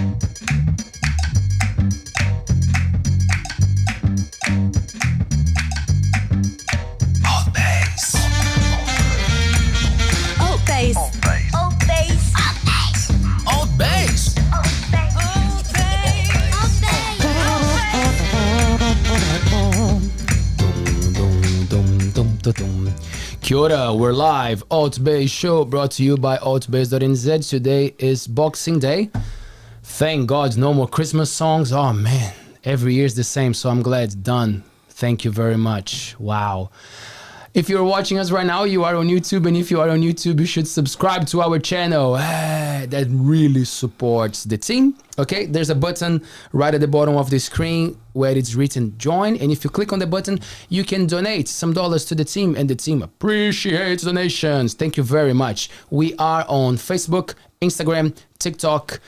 ALTBAYS. ALTBAYS. ALTBAYS. Kia ora, we're live. ALTBAYS show brought to you by ALTBAYS.nz. Today is Boxing Day. Thank God, no more Christmas songs. Oh man, every year's the same, so I'm glad. Done. Thank you very much. Wow. If you're watching us right now, you are on YouTube, and if you are on YouTube, you should subscribe to our channel. That really supports the team. Okay, there's a button right at the bottom of the screen where it's written join, and if you click on the button, you can donate some dollars to the team, and the team appreciates donations. Thank you very much. We are on Facebook, Instagram, TikTok.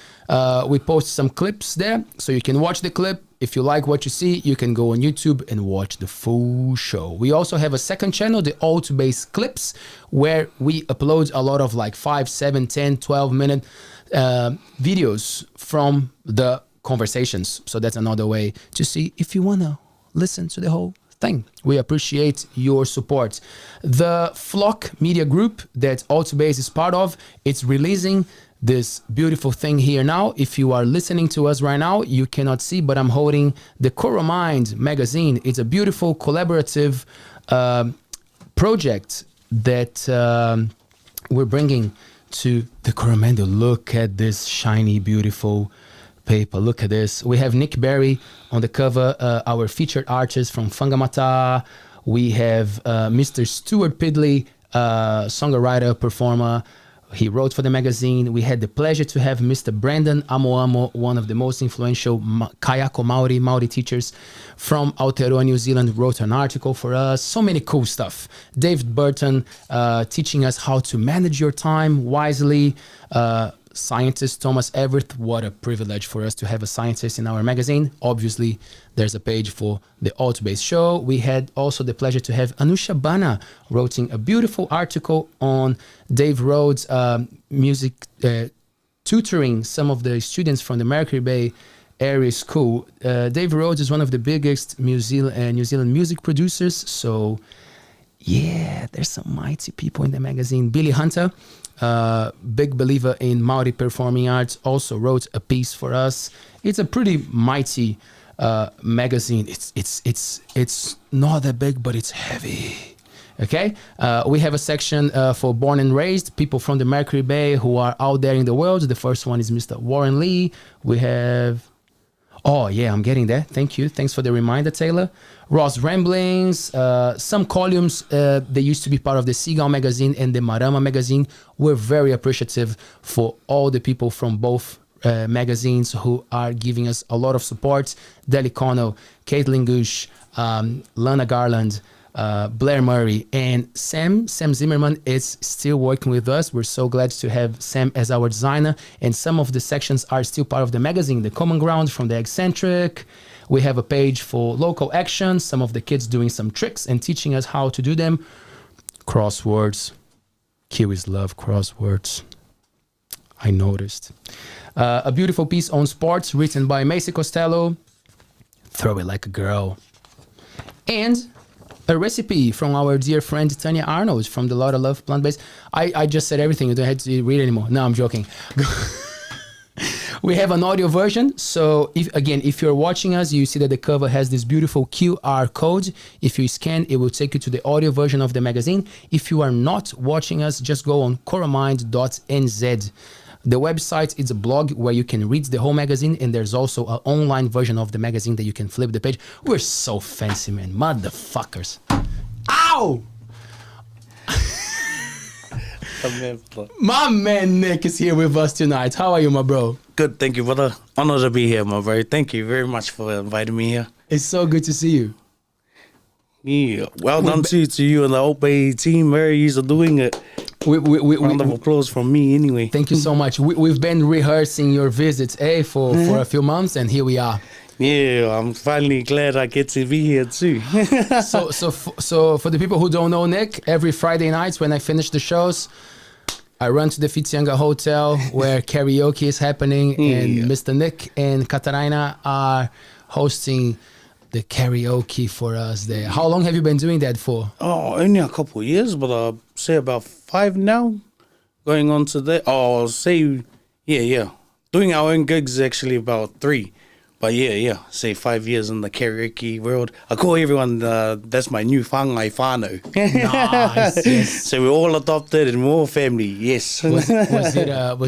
We post some clips there, so you can watch the clip. If you like what you see, you can go on YouTube and watch the full show. We also have a second channel, the ALTBAYS Clips, where we upload a lot of like 5, 7, 10, 12-minute videos from the conversations. So that's another way to see if you want to listen to the whole thing. We appreciate your support. The Flock Media Group that ALTBAYS is part of, it's releasing this beautiful thing here now. If you are listening to us right now, you cannot see, but I'm holding the Coromandel magazine. It's a beautiful collaborative project that we're bringing to the Coromandel. Look at this shiny, beautiful paper. Look at this. We have Nick Berry on the cover, our featured artist from Fangamata. We have Mr. Stuart Pidley, songwriter, performer. He wrote for the magazine. We had the pleasure to have Mr. Brandon Amoamo, one of the most influential Kayako Maori teachers from Aotearoa, New Zealand, wrote an article for us. So many cool stuff. David Burton teaching us how to manage your time wisely. Scientist Thomas Everett, what a privilege for us to have a scientist in our magazine. Obviously, there's a page for the ALTBAYS show. We had also the pleasure to have Anusha Bana writing a beautiful article on Dave Rhodes' music tutoring some of the students from the Mercury Bay area school. Dave Rhodes is one of the biggest New Zealand music producers. So yeah, there's some mighty people in the magazine. Billy Hunter, big believer in Maori performing arts, also wrote a piece for us. It's a pretty mighty magazine. It's not that big, but it's heavy. Okay, we have a section for born and raised people from the Mercury Bay who are out there in the world. The first one is Mr. Warren Lee. We have, oh yeah, I'm getting there. Thank you. Thanks for the reminder, Taylor. Ross Ramblings, some columns, they used to be part of the Seagull magazine and the Marama magazine. We're very appreciative for all the people from both magazines who are giving us a lot of support. Deli Connell, Caitlin Gush, Lana Garland, Blair Murray, and Sam Zimmerman is still working with us. We're so glad to have Sam as our designer, and some of the sections are still part of the magazine. The Common Ground from the Eccentric. We have a page for local action, some of the kids doing some tricks and teaching us how to do them. Crosswords. Kiwis love crosswords. I noticed. A beautiful piece on sports written by Macy Costello. Throw it like a girl. And a recipe from our dear friend Tanya Arnold from the Lot of Love Plant-Based. I just said everything. You don't have to read anymore. No, I'm joking. We have an audio version. So if you're watching us, you see that the cover has this beautiful QR code. If you scan, it will take you to the audio version of the magazine. If you are not watching us, just go on coromand.nz. The website is a blog where you can read the whole magazine, and there's also an online version of the magazine that you can flip the page. We're so fancy, man. Motherfuckers. Ow! My man Nick is here with us tonight. How are you, my bro? Good, thank you, brother. Honored to be here, my bro. Thank you very much for inviting me here. It's so good to see you. Yeah, well done to you and the ALTBAYS team. Very easy doing it. Round of applause from me anyway. Thank you so much. We've been rehearsing your visit for a few months, and here we are. Yeah, I'm finally glad I get to be here too. So for the people who don't know Nick, every Friday nights when I finish the shows, I run to the Fitianga Hotel where karaoke is happening, and Mr. Nick and Katarina are hosting the karaoke for us there. How long have you been doing that for? Oh, only a couple of years, but I'll say about 5 now. Going on to that. Oh, I'll say, yeah. Doing our own gigs actually about 3. But yeah, say 5 years in the karaoke world. I call everyone, that's my new whāngai whānau. Nice, yes. So we're all adopted and we're all family, yes. Was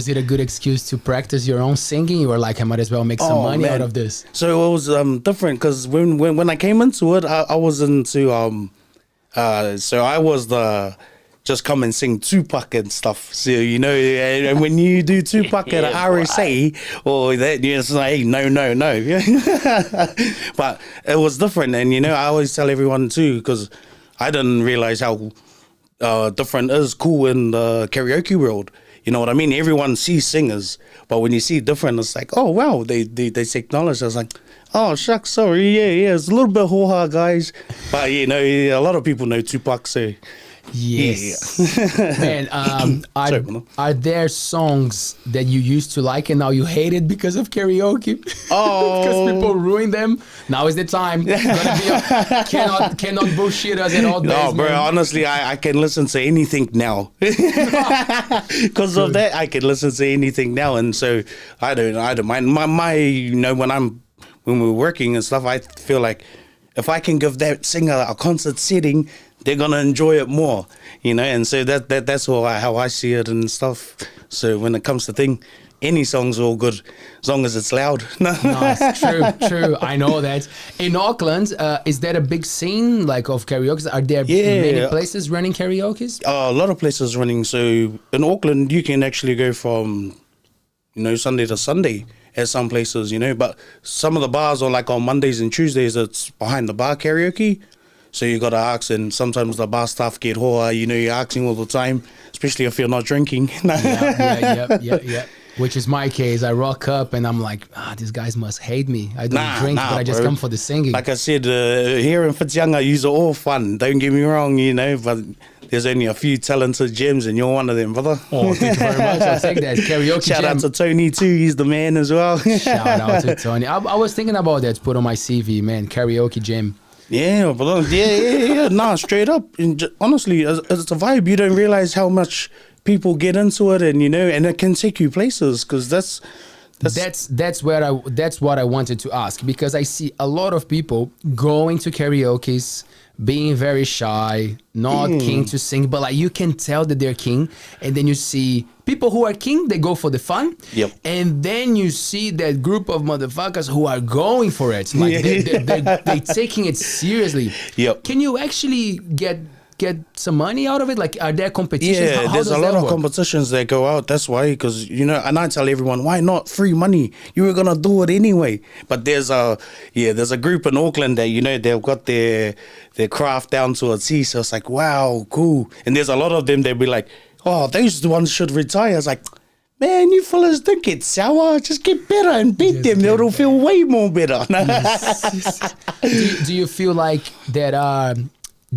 it a good excuse to practice your own singing? You were like, I might as well make some money out of this. So it was different because when I came into it, I was into, so I was the... just come and sing Tupac and stuff. So, you know, and when you do Tupac at RSA or that, it's like, hey, no. But it was different. And, you know, I always tell everyone too, because I didn't realize how different is cool in the karaoke world. You know what I mean? Everyone sees singers, but when you see different, it's like, oh, wow, they acknowledge. I was like, oh, shucks, sorry, yeah, it's a little bit ho-ha, guys. But, you know, a lot of people know Tupac, so... Yes. Man, are there songs that you used to like and now you hate it because of karaoke? Oh. Because people ruin them. Now is the time. Cannot bullshit us at all. No, bro, honestly, I can listen to anything now. Because of that, I can listen to anything now. And so I don't mind. My you know, when we're working and stuff, I feel like if I can give that singer a concert setting, they're gonna enjoy it more, you know, and so that's how I see it and stuff. So when it comes to any song's all good as long as it's loud. Nice, true. I know that. In Auckland, is there a big scene like of karaoke? Are there many places running karaoke's? A lot of places running. So in Auckland, you can actually go from, you know, Sunday to Sunday at some places, you know, but some of the bars are like on Mondays and Tuesdays, it's behind the bar karaoke. So you got to ask, and sometimes the bar staff get hoa, you know, you're asking all the time, especially if you're not drinking. Yeah. Which is my case. I rock up and I'm like, these guys must hate me. I don't drink, but I just come for the singing. Like I said, here in Whitianga, you're all fun. Don't get me wrong, you know, but there's only a few talented gems and you're one of them, brother. Oh, thank you very much. I'll take that. Karaoke Shout out to Tony too. He's the man as well. Shout out to Tony. I was thinking about that to put on my CV, man. Karaoke gym. Yeah, but nah, straight up. And honestly, it's a vibe. You don't realize how much people get into it, and you know, and it can take you places. Because that's what I wanted to ask, because I see a lot of people going to karaoke's, being very shy, not keen to sing, but like you can tell that they're keen, and then you see people who are keen, they go for the fun, and then you see that group of motherfuckers who are going for it, like they're taking it seriously. Can you actually get some money out of it? Like, are there competitions? Yeah, there's a lot of competitions that go out. That's why, because, you know, and I tell everyone, why not free money? You were gonna do it anyway. But there's a group in Auckland that, you know, they've got their craft down to a T. So it's like, wow, cool. And there's a lot of them that be like, oh, those ones should retire. It's like, man, you fellas don't get sour. Just get better and beat them. It'll feel way more better. Do you feel like there are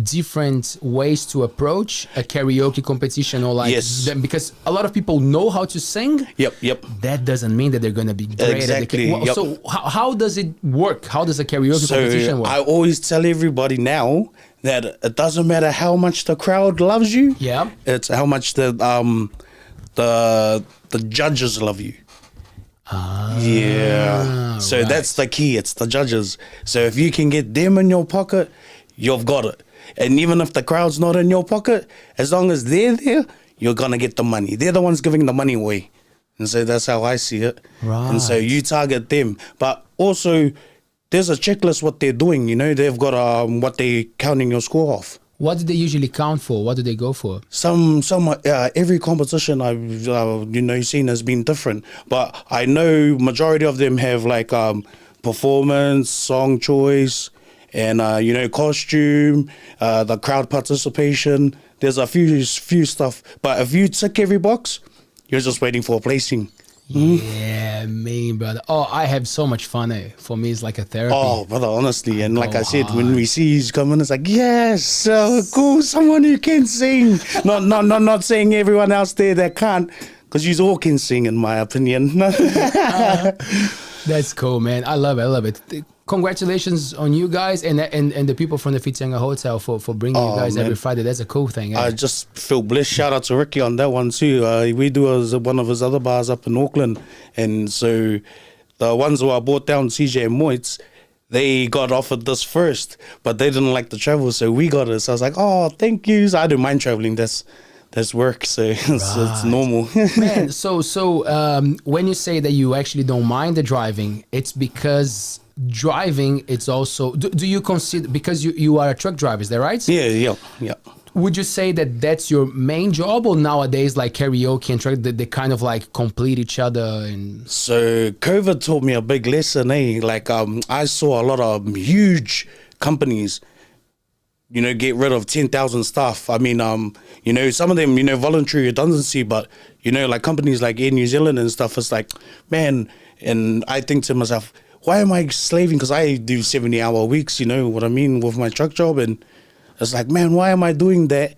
different ways to approach a karaoke competition, or like because a lot of people know how to sing? Yep. That doesn't mean that they're going to be great. Exactly. So how does it work? How does a karaoke competition work? I always tell everybody now that it doesn't matter how much the crowd loves you. Yeah. It's how much the judges love you. So that's the key. It's the judges. So if you can get them in your pocket, you've got it. And even if the crowd's not in your pocket, as long as they're there, you're going to get the money. They're the ones giving the money away. And so that's how I see it. Right. And so you target them. But also, there's a checklist what they're doing. You know, they've got what they're counting your score off. What do they usually count for? What do they go for? Every competition I've seen has been different. But I know majority of them have like performance, song choice, and costume, the crowd participation. There's a few stuff, but if you tick every box, you're just waiting for a placing. Yeah, man, brother. Oh, I have so much fun. For me, it's like a therapy. Oh, brother, honestly. And like I said, when we see you coming, it's like, yes, so cool. Someone who can sing. Not saying everyone else there that can't, because you all can sing, in my opinion. That's cool, man. I love it. Congratulations on you guys and the people from the Whitianga Hotel for bringing you guys every Friday. That's a cool thing. I just feel blessed. Shout out to Ricky on that one too. We do one of his other bars up in Auckland, and so the ones who I brought down, CJ and Moitz, they got offered this first, but they didn't like the travel, so we got it. So I was like, oh, thank you. So I don't mind traveling. That's work, so it's normal. Man, so when you say that you actually don't mind the driving, it's because driving, it's also, do you consider, because you are a truck driver, is that right? Yeah. Would you say that that's your main job, or nowadays like karaoke and truck, they kind of like complete each other? And so COVID taught me a big lesson, like I saw a lot of huge companies, get rid of 10,000 staff. I mean, some of them, voluntary redundancy, but, like companies like Air New Zealand and stuff, it's like, man, and I think to myself, why am I slaving? Because I do 70-hour weeks, what I mean, with my truck job. And it's like, man, why am I doing that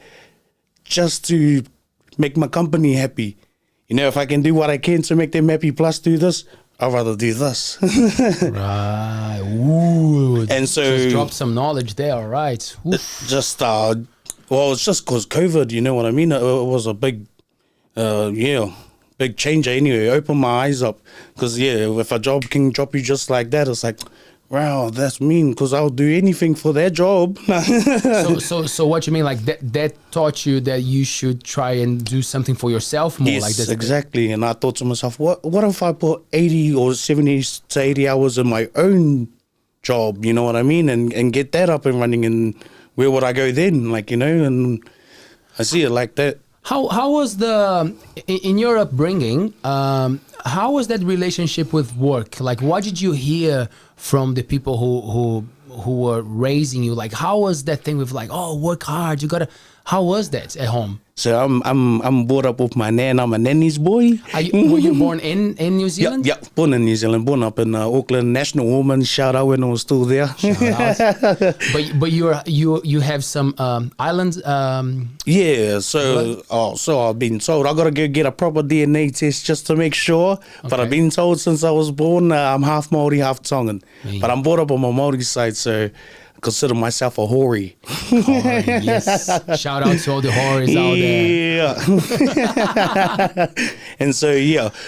just to make my company happy? If I can do what I can to make them happy plus do this, I'd rather do this. Right. Ooh. And so just drop some knowledge there. All right. It's just because COVID, you know what I mean? It was a big, big change anyway. Open my eyes up, because if a job can drop you just like that, it's like, wow, that's mean, because I'll do anything for that job. so what you mean, like that taught you that you should try and do something for yourself more? Yes, like this. Exactly. And I thought to myself, what if I put 80 or 70 to 80 hours in my own job, you know what I mean, and get that up and running, and where would I go then, and I see it like that. How was in your upbringing, how was that relationship with work? Like, what did you hear from the people who were raising you? Like, how was that thing with like, oh, work hard, how was that at home? So I'm brought up with my nan. I'm a nanny's boy. Were you born in New Zealand? Yeah, born in New Zealand. Born up in Auckland. National Woman. Shout out when I was still there. Shout out. But you have some islands. Yeah. So I've been told I gotta go get a proper DNA test just to make sure. Okay. But I've been told since I was born I'm half Māori, half Tongan. But I'm brought up on my Māori side, so consider myself a Hori. Yes. Shout out to all the Horis out there. And so,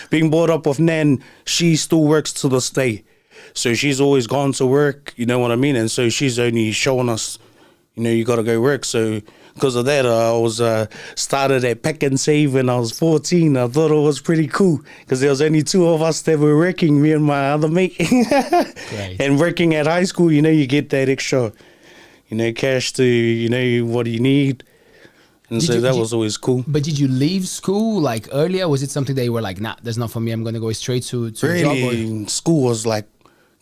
being brought up with Nan, she still works to this day. So she's always gone to work, you know what I mean? And so she's only showing us, you got to go work. So because of that, I was started at Pack and Save when I was 14. I thought it was pretty cool because there was only two of us that were working, me and my other mate. Great. And working at high school, you get that extra, cash to, what you need. And that was always cool. But did you leave school like earlier? Was it something that you were like, nah, that's not for me, I'm going to go straight to really, a job? School was like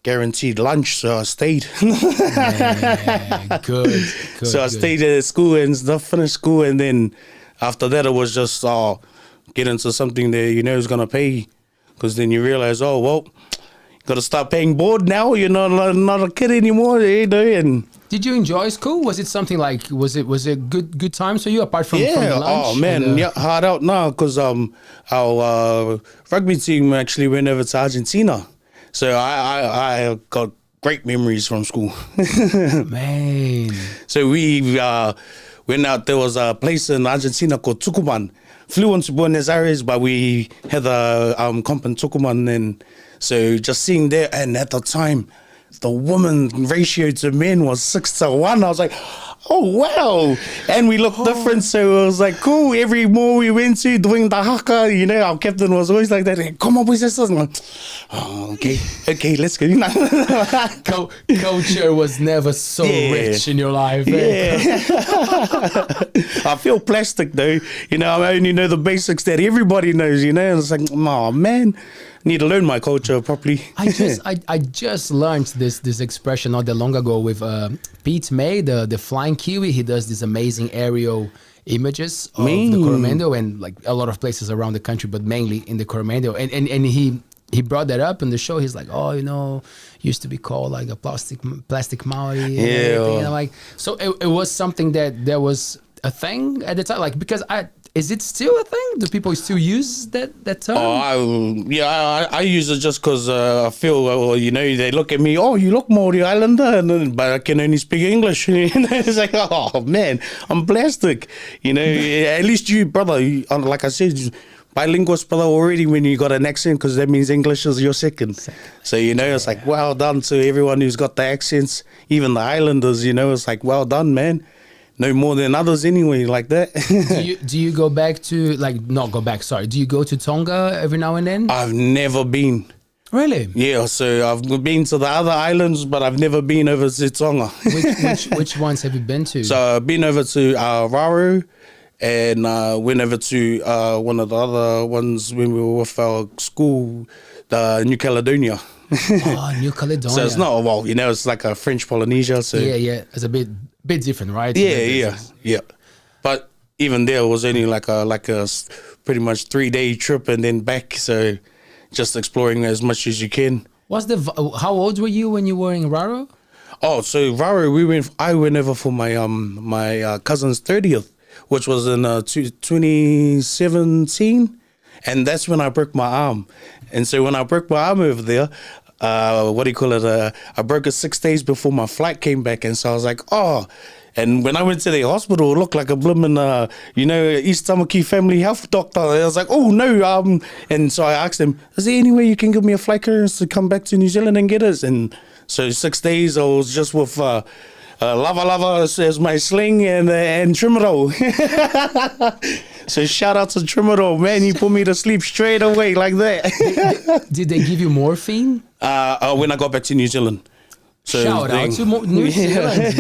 guaranteed lunch, so I stayed. Yeah, good. So I stayed at school and finished school, and then after that it was just get into something that is gonna pay, because then you realize, oh well, gotta start paying board now. You're not a kid anymore, And did you enjoy school? Was it something like was it good times for you apart from the lunch? Oh man, hard out now, because our rugby team actually went over to Argentina. So I got great memories from school. Man. So we went out. There was a place in Argentina called Tucumán. Flew into Buenos Aires, but we had a comp in Tucumán. And so just seeing there, and at the time, the woman ratio to men was 6-1. I was like, oh, wow. And we looked different, so it was like, cool. Every mall we went to, doing the haka, our captain was always like that. Hey, come on, boys, I'm like, oh, okay, let's go. Culture was never so rich in your life. Yeah. I feel plastic, though. I only know the basics that everybody knows, And it's like, oh, man. Need to learn my culture properly. I just learned this expression not that long ago with Pete May, the flying Kiwi. He does these amazing aerial images of the Coromandel and like a lot of places around the country, but mainly in the Coromandel. And he brought that up in the show. He's like, oh, used to be called like a plastic Maori. And I'm like, so it was something that was a thing at the time, like, because is it still a thing? Do people still use that term? I use it just because I feel, they look at me, oh, you look Māori Islander, but I can only speak English. It's like, oh, man, I'm plastic. At least you, brother, like I said, bilingual, brother, already when you got an accent, because that means English is your second. So, it's like, well done to everyone who's got the accents, even the Islanders, it's like, well done, man. No more than others anyway, like that. Do you go back to, do you go to Tonga every now and then? I've never been. Really? Yeah, so I've been to the other islands, but I've never been over to Tonga. Which ones have you been to? So I've been over to Raru, and went over to one of the other ones when we were with our school, the New Caledonia. Oh, New Caledonia. So it's not, it's like a French Polynesia. So yeah. It's a bit different, right? Yeah. But even there, it was only like a pretty much 3-day trip and then back. So just exploring as much as you can. How old were you when you were in Raru? Oh, so Raru, I went over for my my cousin's 30th, which was in 2017, and that's when I broke my arm. And so when I broke my arm over there, I broke it 6 days before my flight came back, and so I was like, oh. And when I went to the hospital, it looked like a bloomin', East Tamaki family health doctor. I was like, oh no. And so I asked him, is there any way you can give me a flight clearance to come back to New Zealand and get us? And so 6 days I was just with Lava as my sling and Trimero. So shout out to Trimero, man. He put me to sleep straight away like that. Did they give you morphine? When I got back to New Zealand. So shout out to New Zealand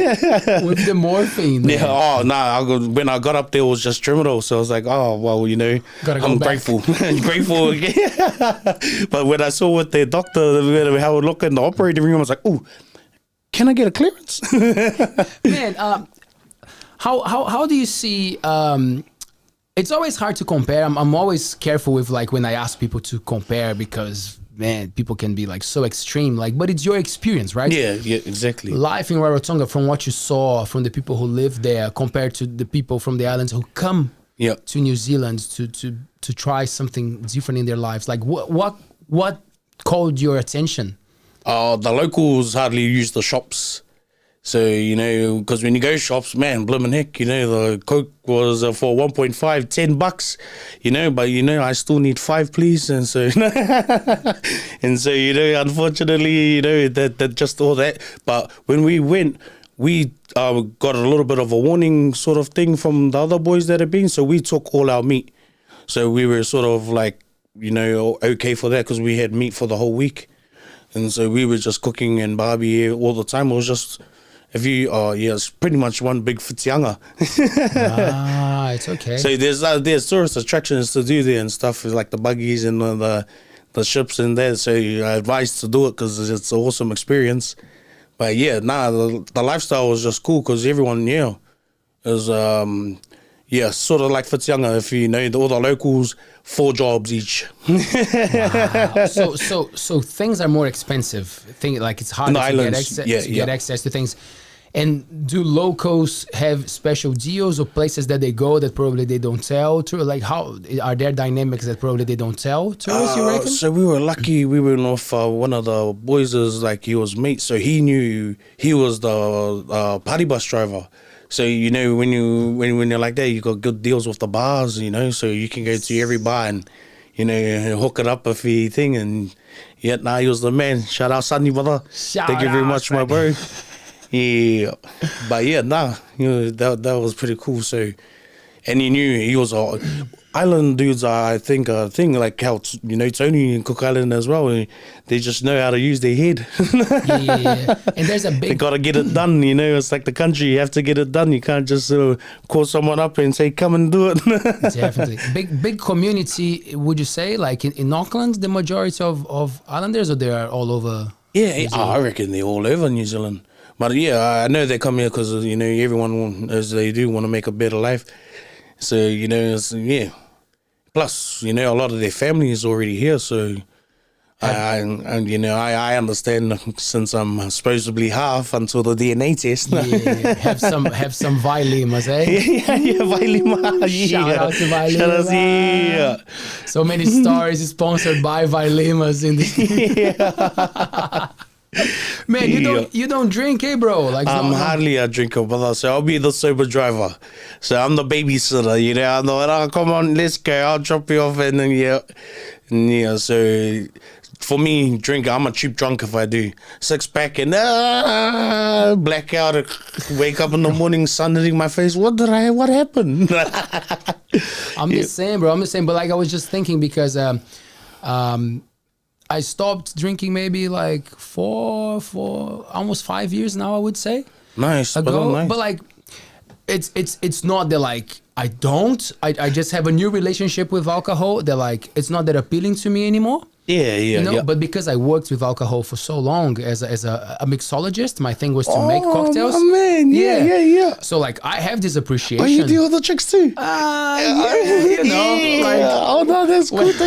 with the morphine. Man. Yeah. When I got up there, it was just Trimero. So I was like, oh well, I'm grateful, grateful again. But when I saw what the doctor, how it looked in the operating room, I was like, oh. Can I get a clearance? Man, how do you see? It's always hard to compare. I'm always careful with when I ask people to compare because man, people can be so extreme. But it's your experience, right? Yeah, exactly. Life in Rarotonga, from what you saw from the people who live there, compared to the people from the islands who come to New Zealand to try something different in their lives. What called your attention? The locals hardly use the shops. So, because when you go shops, man, bloomin' heck, the Coke was for 1.5, $10, but I still need 5, please. And so, unfortunately, that just all that. But when we went, we got a little bit of a warning sort of thing from the other boys that have been. So we took all our meat. So we were sort of okay for that because we had meat for the whole week. And so we were just cooking and barbie all the time. It was just, it's pretty much one big whitianga. It's okay. So there's tourist attractions to do there and stuff, like the buggies and the ships and that. So I advise to do it because it's an awesome experience. But the lifestyle was just cool because everyone, is sort of like whitianga. If all the locals, 4 jobs each. Wow. So things are more expensive. It's harder to get access to things. And do locals have special deals or places that they go that probably they don't tell to? How are there dynamics that probably they don't tell tourists, you reckon? So we were lucky. We were with one of the boys, he was mate. So he knew he was the party bus driver. So, when you're like that, you got good deals with the bars, so you can go to every bar and, hook it up if you thing. And he was the man. Shout out, Sunny, brother. Thank you very much, my bro. Yeah. But that was pretty cool. So, and he knew he was island dudes are, I think, a thing like how, Tony and Cook Island as well. They just know how to use their head. Yeah. And there's a big... They got to get it done, It's like the country. You have to get it done. You can't just call someone up and say, come and do it. Definitely. Big community, would you say? In Auckland, the majority of islanders, or they are all over? Yeah, I reckon they're all over New Zealand. But I know they come here because, everyone, as they do, want to make a better life. So, Plus, a lot of their family is already here. So, And you know, I understand since I'm supposedly half until the DNA test. Yeah, have some Vailemas, eh? yeah, Vailima. Yeah. Shout out to Vailima. Shout out, yeah. So many stories sponsored by Vailemas in this. Yeah. Man, you don't drink, eh, bro? Like I'm hardly a drinker, brother. So I'll be the sober driver. So I'm the babysitter. You know, I'm the one. Oh, come on, let's go. I'll drop you off, and then yeah. So for me, drink. I'm a cheap drunk if I do. 6 pack and blackout. Wake up in the morning, sun hitting my face. What happened? I'm just saying, bro. But like I was just thinking because I stopped drinking maybe like for almost 5 years now, I would say. Nice. Ago. Nice. But like it's not that like I just have a new relationship with alcohol that like it's not that appealing to me anymore. Yeah, you know, but because I worked with alcohol for so long as a mixologist, my thing was to make cocktails. Oh man, yeah. So like I have this appreciation. Oh, you do other chicks too? You know, like, oh no, that's good.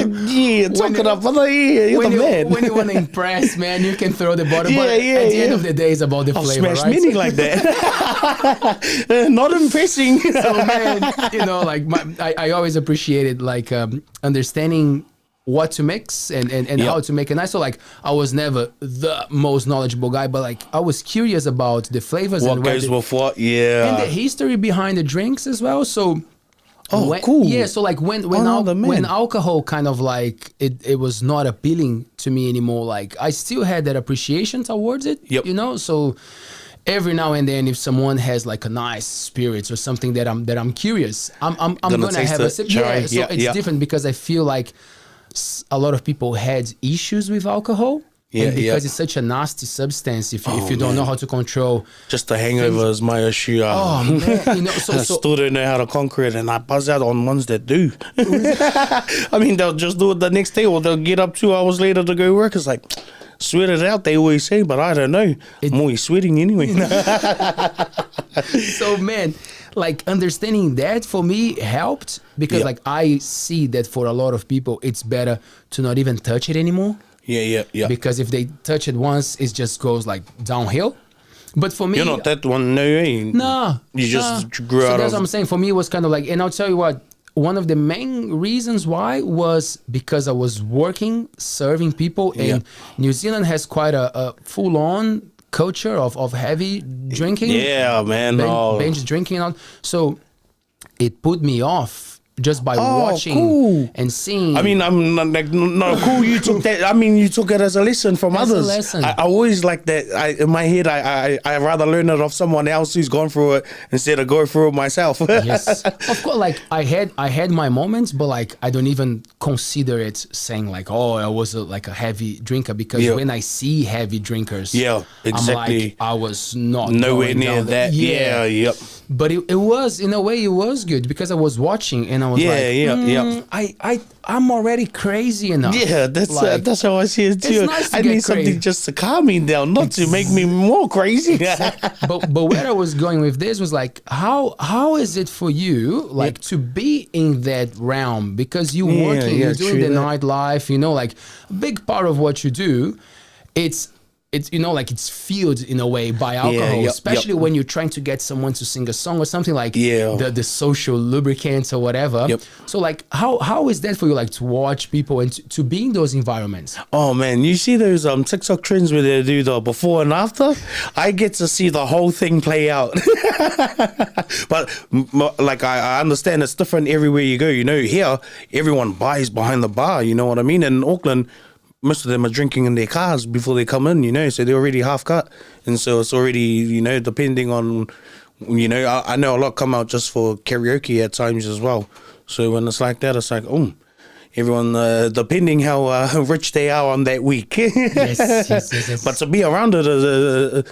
Talking up, brother. You're the man. When you want to impress, man, you can throw the bottle. But at the end of the day, it's about the flavor, smash right? mini like that. Not impressing. So man, you know, like I always appreciated like understanding what to mix and how to make it nice. So like I was never the most knowledgeable guy, but like I was curious about the flavors what and goes with what, and the history behind the drinks as well. So cool. Yeah, so like when alcohol kind of like it was not appealing to me anymore, like I still had that appreciation towards it. Yep. You know, so every now and then if someone has like a nice spirits or something that I'm curious, I'm gonna have a sip. Yeah, so it's different because I feel like a lot of people had issues with alcohol. And because it's such a nasty substance, if you don't know how to control. Just the hangover is my issue. Oh man, you know, I still don't know how to conquer it, and I buzz out on ones that do. I mean, they'll just do it the next day, or they'll get up 2 hours later to go work. It's like, sweat it out, they always say, but I don't know. I'm always sweating anyway. So man, like understanding that for me helped because like I see that for a lot of people it's better to not even touch it anymore. Yeah. Because if they touch it once, it just goes like downhill. But for me, you're not that one, no. No, you just grew out so that's of. what I'm saying. For me, it was kind of like, and I'll tell you what. One of the main reasons why was because I was working, serving people, and New Zealand has quite a full-on culture of heavy drinking. Yeah, man. Binge drinking and all. So it put me off just by watching and seeing. I mean, I'm not like, no, cool. You took that. I mean, you took it as a lesson from others. A lesson. I always like that. In my head, I rather learn it off someone else who's gone through it instead of going through it myself. Yes, of course. Like I had my moments, but like I don't even consider it saying like, oh, I was like a heavy drinker because when I see heavy drinkers, exactly. I'm like, I was not nowhere near that. Yep. But it was, in a way, it was good because I was watching and I was I'm already crazy enough. Yeah, that's how I see it too. It's nice to I get need something just to calm me down, not to make me more crazy. But where I was going with this was like, how is it for you, like to be in that realm? Because you're working, you're doing the nightlife, you know, like a big part of what you do, it's you know, like it's fueled in a way by alcohol, especially when you're trying to get someone to sing a song or something like the social lubricants or whatever. So like how is that for you, like to watch people and to be in those environments? Oh man, you see those TikTok trends where they do the before and after? I get to see the whole thing play out. But like I understand it's different everywhere you go. You know, here everyone buys behind the bar, you know what I mean? In Auckland, most of them are drinking in their cars before they come in, you know, so they're already half cut. And so it's already, you know, depending on, you know, I know a lot come out just for karaoke at times as well. So when it's like that, it's like, everyone, depending how rich they are on that week. Yes. But to be around it,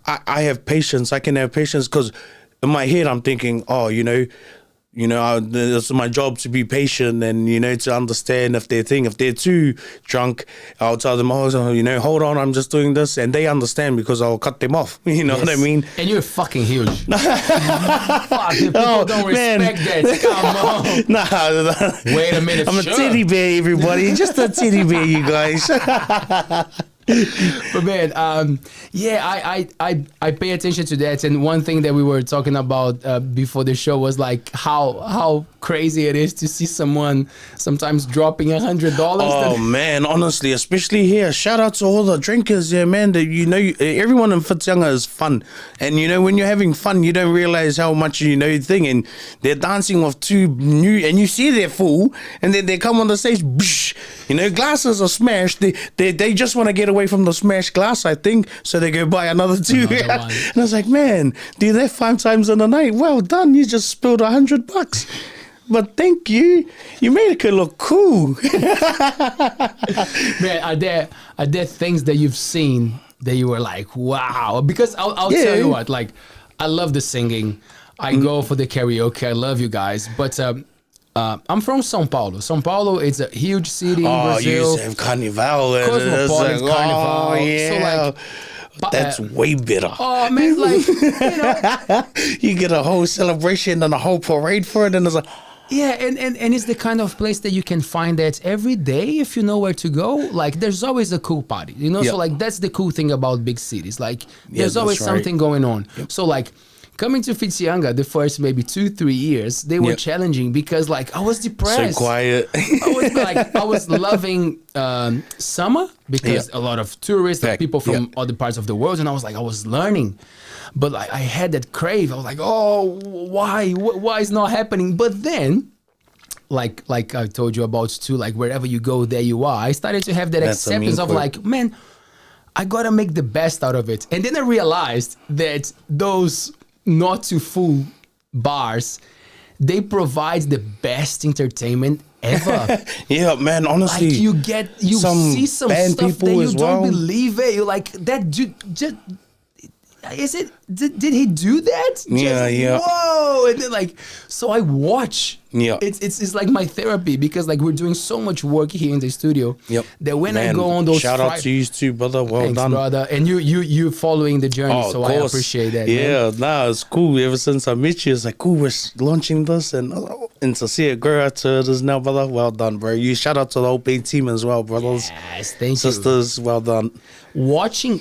I have patience. I can have patience because in my head I'm thinking, you know, you know, it's my job to be patient and, you know, to understand if they're too drunk, I'll tell them, oh, you know, hold on, I'm just doing this. And they understand because I'll cut them off. You know what I mean? And you're fucking huge. Fuck, people don't respect that. Come on. Nah. Wait a minute. I'm a teddy bear, everybody. Just a teddy bear, you guys. But man, I pay attention to that. And one thing that we were talking about before the show was like how crazy it is to see someone sometimes dropping $100. Oh man, honestly, especially here. Shout out to all the drinkers there, man. That, you know, everyone in Whitianga is fun, and you know, when you're having fun, you don't realize how much, you know, thing. And they're dancing with two new, and you see they're full, and then they come on the stage, bsh, you know, glasses are smashed. They just want to get away from the smashed glass, I think, so they go buy another two. And I was like, man, do that 5 times in a night. Well done, you just spilled $100. But thank you. You made it look cool. Man, are there things that you've seen that you were like, wow? Because I'll tell you what, like, I love the singing. I go for the karaoke. I love you guys. But I'm from São Paulo. São Paulo is a huge city in Brazil. You used to have Carnival. Cosmopolitan Carnival. Oh, yeah. So, like, that's way better. Oh, man, like, you know. You get a whole celebration and a whole parade for it, and it's like... Yeah, and it's the kind of place that you can find that every day if you know where to go. Like, there's always a cool party, you know? Yep. So, like, that's the cool thing about big cities. Like, there's that's always right. something going on. Yep. So, like, coming to Whitianga, the first maybe 2-3 years, they were challenging because, like, I was depressed. So quiet. I was loving summer because a lot of tourists and people from other parts of the world, and I was learning. But like, I had that crave. I was like, oh, why? Why is not happening? But then, like I told you about too, like wherever you go, there you are. I started to have that acceptance of like, man, I gotta make the best out of it. And then I realized that those not too full bars, they provide the best entertainment ever. Yeah, man, honestly. Like you see some stuff that you don't believe it. You're like, that dude just... Did he do that? Yeah. Whoa! And then like, so I watch. Yeah. It's like my therapy because like we're doing so much work here in the studio. Yep. That when I go on those shout out to you too, brother. Well Thanks, done, brother. And you following the journey, so I appreciate that. Yeah, man. it's cool. Ever since I met you, it's like cool. We're launching this and to see it grow out to this now, brother. Well done, bro. You shout out to the whole big team as well, brothers. Yes, thank you. Sisters, well done. Watching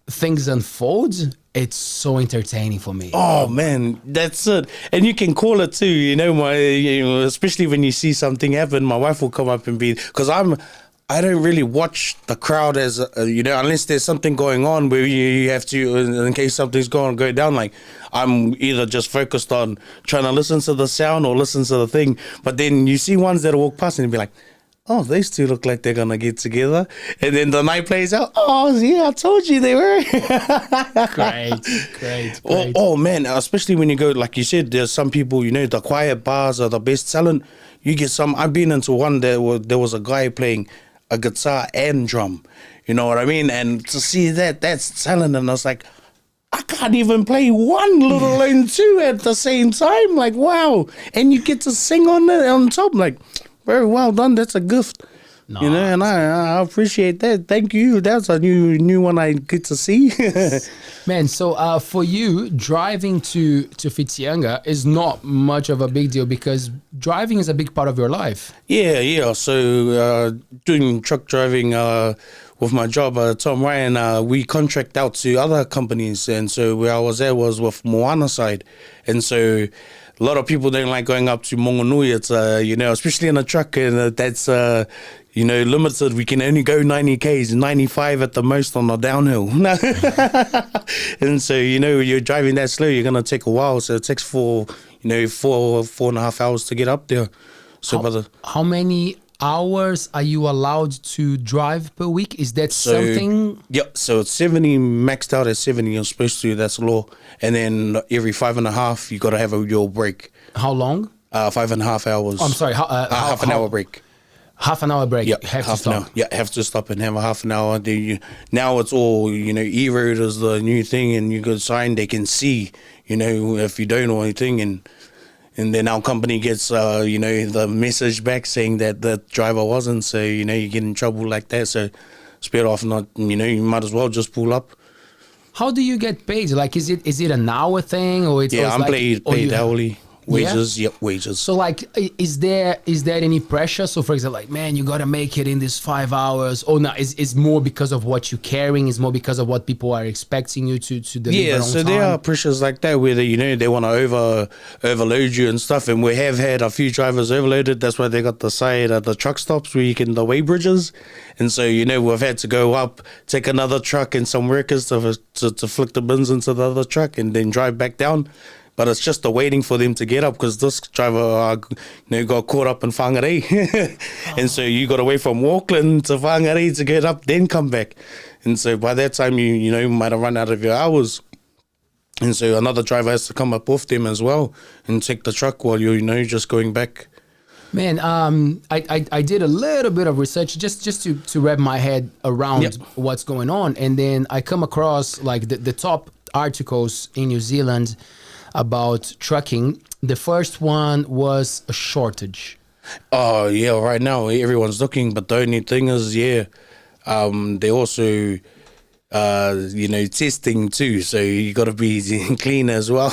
things unfold, it's so entertaining for me. Oh man, that's it. And you can call it too, you know, especially when you see something happen, my wife will come up and be, because I don't really watch the crowd as, you know, unless there's something going on where you have to, in case something's going to go down, like I'm either just focused on trying to listen to the sound or listen to the thing. But then you see ones that walk past and be like, oh, these two look like they're going to get together. And then the night plays out. Oh, yeah, I told you they were. Great. Oh, man, especially when you go, like you said, there's some people, you know, the quiet bars are the best talent. You get some, I've been into one there was a guy playing a guitar and drum. You know what I mean? And to see that's talent. And I was like, I can't even play one, let alone two at the same time. Like, wow. And you get to sing on top. Like, very well done. That's a gift. No. You know, and I appreciate that. Thank you. That's a new one I get to see. Man, so for you, driving to Whitianga is not much of a big deal because driving is a big part of your life. Yeah. So doing truck driving with my job, Tom Ryan, we contract out to other companies. And so where I was at was with Moana side. And so a lot of people don't like going up to Mongonui. It's, you know, especially in a truck, and that's, you know, limited. We can only go 90 Ks, 95 at the most on the downhill. And so, you know, you're driving that slow, you're going to take a while. So it takes four and a half hours to get up there. So, how many hours are you allowed to drive per week? Is that something? Yeah, so it's 70, maxed out at 70. You're supposed to, that's law. And then every 5.5, you got to have your break. How long? 5.5 hours. I'm sorry, half an hour break. Half an hour break. Yeah, have to stop. Have to stop and have a half an hour. Now it's all, you know, e-road is the new thing, and you go sign, they can see, you know, if you don't or anything, and And then our company gets, the message back saying that the driver wasn't. So, you get in trouble like that. So it's better off not, you might as well just pull up. How do you get paid? Like, is it an hour thing or it's? Yeah, I'm like, paid hourly. Wages, yeah? Yep, wages. So like, is there any pressure? So for example, like, man, you got to make it in this 5 hours. Or no, it's more because of what you're carrying. It's more because of what people are expecting you to deliver. Yeah, so there are pressures like that where they want to overload you and stuff. And we have had a few drivers overloaded. That's why they got the side at the truck stops where you can the weigh bridges. And so we've had to go up, take another truck and some workers to flick the bins into the other truck and then drive back down. But it's just the waiting for them to get up because this driver got caught up in Whangarei. And so you got to wait from Auckland to Whangarei to get up, then come back. And so by that time, you might have run out of your hours. And so another driver has to come up off them as well and take the truck while you're, just going back. Man, I did a little bit of research just to wrap my head around what's going on. And then I come across like the top articles in New Zealand about trucking. The first one was a shortage. Oh yeah, right now everyone's looking, but the only thing is, they also testing too, so you got to be clean as well.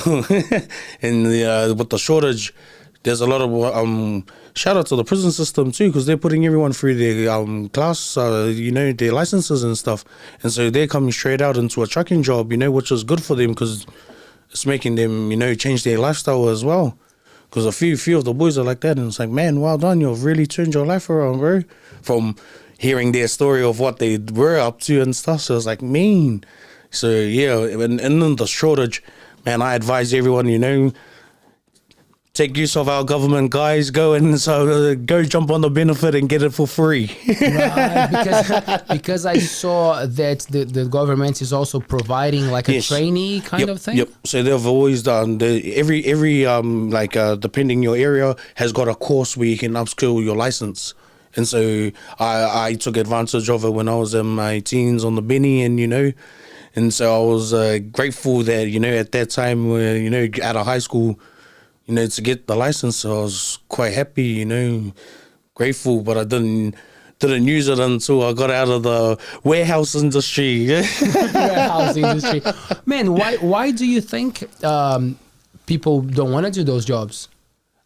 And with the shortage, there's a lot of shout out to the prison system too, because they're putting everyone through their class, their licenses and stuff, and so they're coming straight out into a trucking job, which is good for them because it's making them, change their lifestyle as well. Because a few of the boys are like that, and it's like, man, well done, you've really turned your life around, bro. From hearing their story of what they were up to and stuff, so it's like, mean. So yeah, and then the shortage, man, I advise everyone, take use of our government, guys. Go jump on the benefit and get it for free. Right, because I saw that the government is also providing like a trainee kind of thing. Yep. So they've always done every depending your area has got a course where you can upskill your license. And so I took advantage of it when I was in my teens on the Benny, and so I was grateful that at that time out of high school. To get the license, so I was quite happy, grateful, but I didn't use it until I got out of the warehouse industry. Warehouse industry. Man, why do you think people don't want to do those jobs?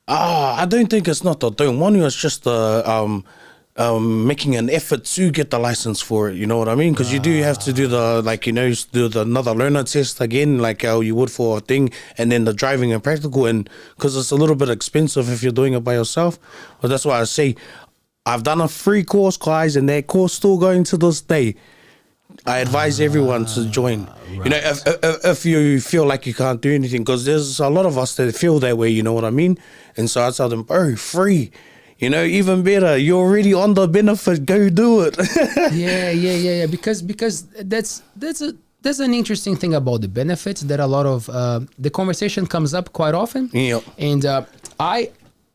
I don't think it's not that they don't want to, it's just making an effort to get the license for it, you know what I mean? Because you do have to do another learner test again, like how you would for a thing, and then the driving and practical, and because it's a little bit expensive if you're doing it by yourself. But that's why I say I've done a free course, guys, and that course still going to this day. I advise everyone to join. Right. If you feel like you can't do anything, because there's a lot of us that feel that way, you know what I mean? And so I tell them, free. Even better. You're already on the benefit. Go do it. Yeah. Because that's an interesting thing about the benefits that a lot of the conversation comes up quite often. Yeah. And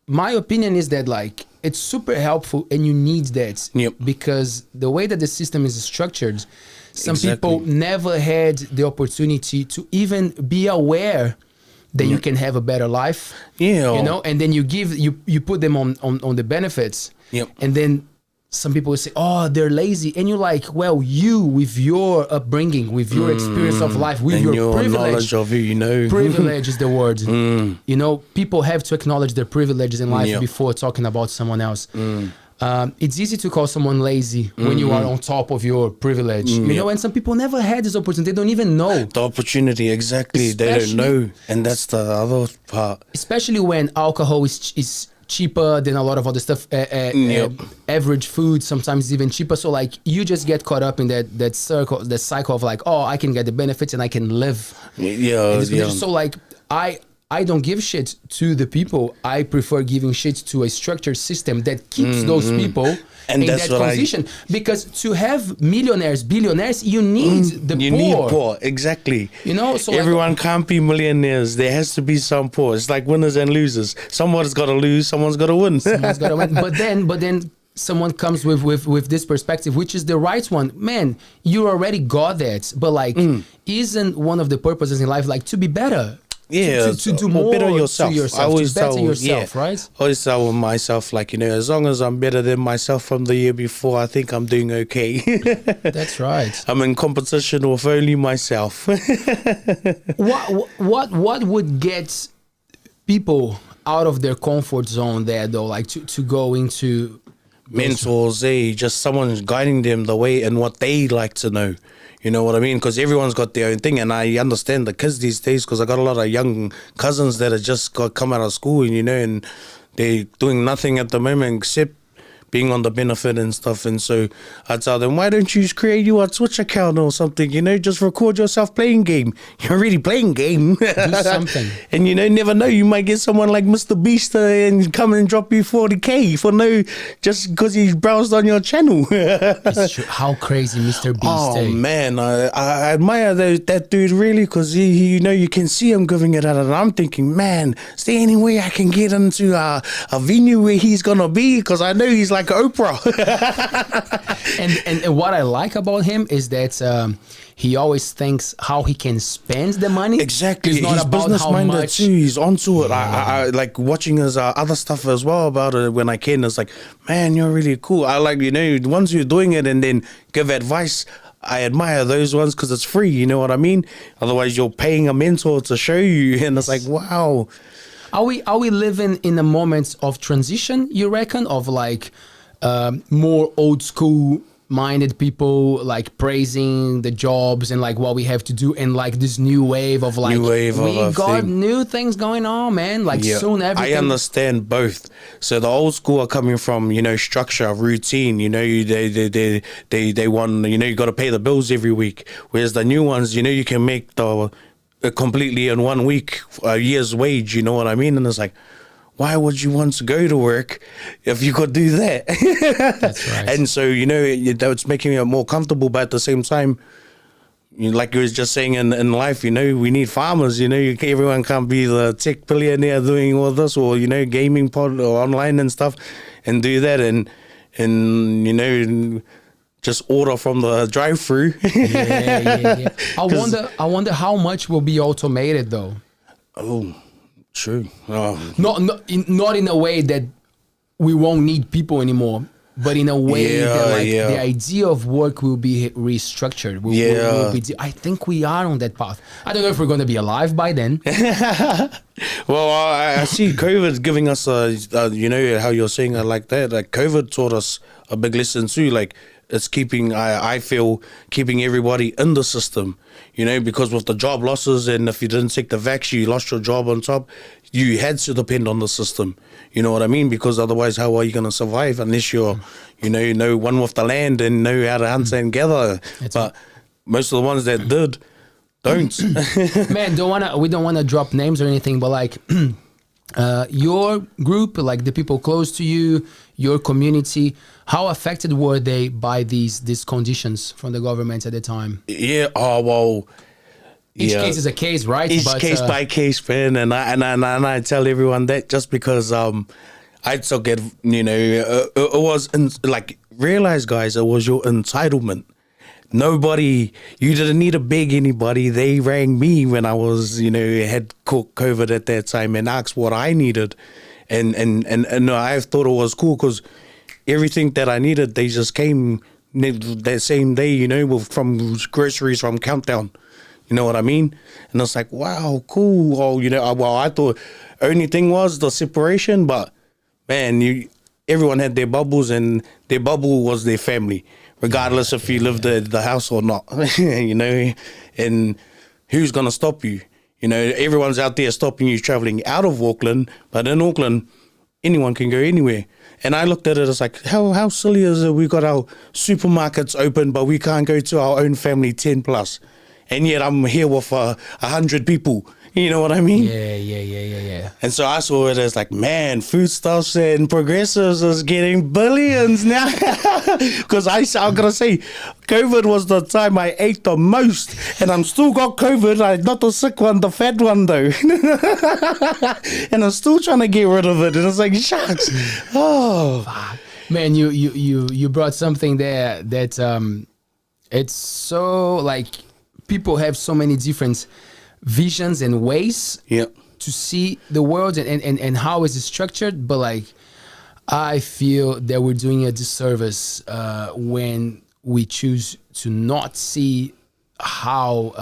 my opinion is that like it's super helpful and you need that. Yep. Because the way that the system is structured, some people never had the opportunity to even be aware that you can have a better life, and then you put them on the benefits, and then some people will say, oh, they're lazy, and you're like, well, you with your upbringing, with your experience of life, with your privilege knowledge of it, privilege is the word. People have to acknowledge their privileges in life before talking about someone else. It's easy to call someone lazy when you are on top of your privilege, and some people never had this opportunity. They don't even know. The opportunity, exactly. They don't know. And that's the other part. Especially when alcohol is cheaper than a lot of other stuff. Average food sometimes even cheaper. So like you just get caught up in that cycle of like, oh, I can get the benefits and I can live. So like I don't give shit to the people. I prefer giving shit to a structured system that keeps those people in that position. Because to have millionaires, billionaires, you need the poor. You need poor, exactly. So everyone can't be millionaires. There has to be some poor. It's like winners and losers. Someone's got to lose. Someone's got to win. Someone's got to win. But then someone comes with this perspective, which is the right one. Man, you already got that. But like, isn't one of the purposes in life like to be better? to do more better yourself. to yourself, I always to better tell yourself, right? I always tell myself, like, you know, as long as I'm better than myself from the year before, I think I'm doing okay. That's right. I'm in competition with only myself. What would get people out of their comfort zone there, though, like to go into Mentors, just someone guiding them the way and what they like to know. You know what I mean? Because everyone's got their own thing, and I understand the kids these days because I got a lot of young cousins that have just come out of school, and you know, and they're doing nothing at the moment except being on the benefit and stuff. And so I tell them, why don't you create you a Twitch account or something? You know, just record yourself playing game. You're already playing game. Do something. And you know, never know, you might get someone like Mr. Beast and come and drop you 40K for just because he browsed on your channel. It's true. How crazy Mr. Beast is. Man, I admire that dude really, because he, you know, you can see him giving it out, and I'm thinking, man, is there any way I can get into a venue where he's gonna be? Because I know he's like Oprah. and what I like about him is that he always thinks how he can spend the money. Exactly. It's not He's about business how minded much. too. He's onto it. I like watching his other stuff as well about it when I can. It's like, man, you're really cool. I like, you know, the ones who are doing it and then give advice. I admire those ones because it's free. You know what I mean? Otherwise, you're paying a mentor to show you, and it's like, wow. Are we living in a moment of transition, you reckon, of like more old school minded people like praising the jobs and like what we have to do, and like this new wave of like we got new things going on, man, like soon everything. I understand both. So the old school are coming from, you know, structure, routine, you know, they want, you know, you got to pay the bills every week, whereas the new ones, you know, you can make the completely in 1 week a year's wage, you know what I mean? And it's like, why would you want to go to work if you could do that? That's right. And so, you know, it's making it more comfortable, but at the same time, like you was just saying in life, you know, we need farmers, you know, everyone can't be the tech billionaire doing all this, or, you know, gaming pod or online and stuff and do that and you know, just order from the drive-through. Yeah. I wonder how much will be automated though. Oh, true. Oh. Not in a way that we won't need people anymore, but in a way that like the idea of work will be restructured. I think we are on that path. I don't know if we're going to be alive by then. Well, I see COVID giving us you know, how you're saying it like that. Like COVID taught us a big lesson too. Like it's keeping, I feel, keeping everybody in the system, you know, because with the job losses, and if you didn't take the vaccine, you lost your job on top, you had to depend on the system. You know what I mean? Because otherwise, how are you going to survive unless you're, you know one with the land and know how to hunt and gather? But most of the ones that did don't. Man, we don't want to drop names or anything, but like your group, like the people close to you, your community, how affected were they by these conditions from the government at the time? Yeah. Oh well. Each case is a case, right? Each case by case, man. And I tell everyone that just because I took it, you know, it was like, realize, guys, it was your entitlement. Nobody, you didn't need to beg anybody. They rang me when I was, you know, had caught COVID at that time and asked what I needed. And I thought it was cool because everything that I needed, they just came that same day, you know, from groceries from Countdown. You know what I mean? And it's like, wow, cool. Oh, you know, well, I thought only thing was the separation, but man, everyone had their bubbles, and their bubble was their family, regardless if you lived at the house or not, you know, and who's going to stop you? You know, everyone's out there stopping you traveling out of Auckland, but in Auckland, anyone can go anywhere. And I looked at it as like, how silly is it? We got our supermarkets open, but we can't go to our own family 10 plus. And yet I'm here with 100 people. You know what I mean? Yeah. And so I saw it as like, man, foodstuffs and progressives is getting billions now. Because I'm going to say, COVID was the time I ate the most. And I'm still got COVID. I'm not the sick one, the fat one though. And I'm still trying to get rid of it. And it's like, shucks. Oh. Man, you brought something there that it's so like, people have so many different visions and ways Yep. to see the world and how is it structured. But like, I feel that we're doing a disservice when we choose to not see how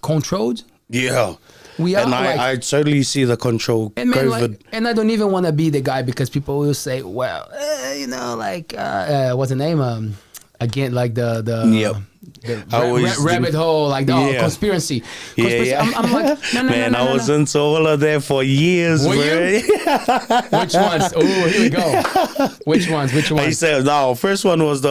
controlled Yeah. we are. And Like, I totally see the control and man, COVID. like, and I don't even want to be the guy because people will say, well, you know, like, what's the name? Again, like the Yep. rabbit hole, like the Yeah. conspiracy. Yeah. I'm like, no, Man, I was no. into all of that for years, Were bro. you? Which ones? Oh, here we go. Which ones? I said no. First one was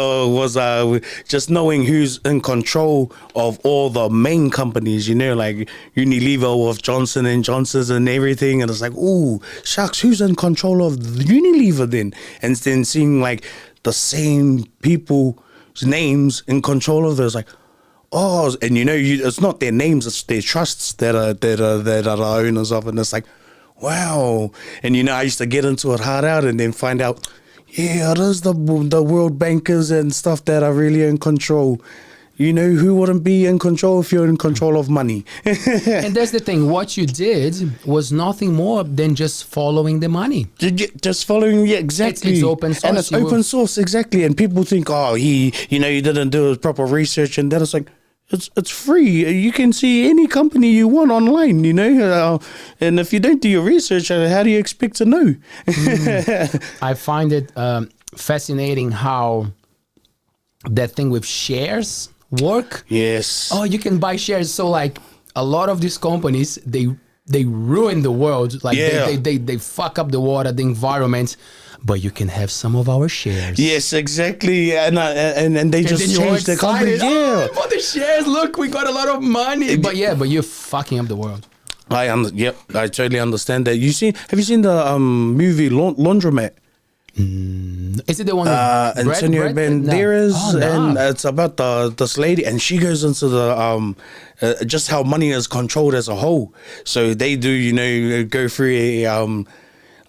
just knowing who's in control of all the main companies. You know, like Unilever with Johnson and Johnson's and everything. And it's like, ooh, shucks, who's in control of Unilever then? And then seeing like the same people's names in control of those, like, oh, and you know, it's not their names, it's their trusts that are the owners of, and it's like, wow. And you know, I used to get into it hard out and then find out, yeah, it is the world bankers and stuff that are really in control. You know, who wouldn't be in control if you're in control of money? And that's the thing. What you did was nothing more than just following the money. Just following, yeah, exactly. It's open source. And it's open source, exactly. And people think, oh, he didn't do his proper research, and then it's like, it's free. You can see any company you want online, you know. And if you don't do your research, how do you expect to know? I find it fascinating how that thing with shares work. Yes. Oh, you can buy shares. So like a lot of these companies, they ruin the world. Like Yeah. they fuck up the water, the environment. But you can have some of our shares. Yes, exactly. And they just then you're changed the company. excited. Yeah. Oh, for the shares, look, we got a lot of money. But you're fucking up the world. I totally understand that. Have you seen the movie Laundromat? Is it the one with Antonio Banderas? No. Oh, no. And it's about this lady, and she goes into the just how money is controlled as a whole. So they do, you know, go through a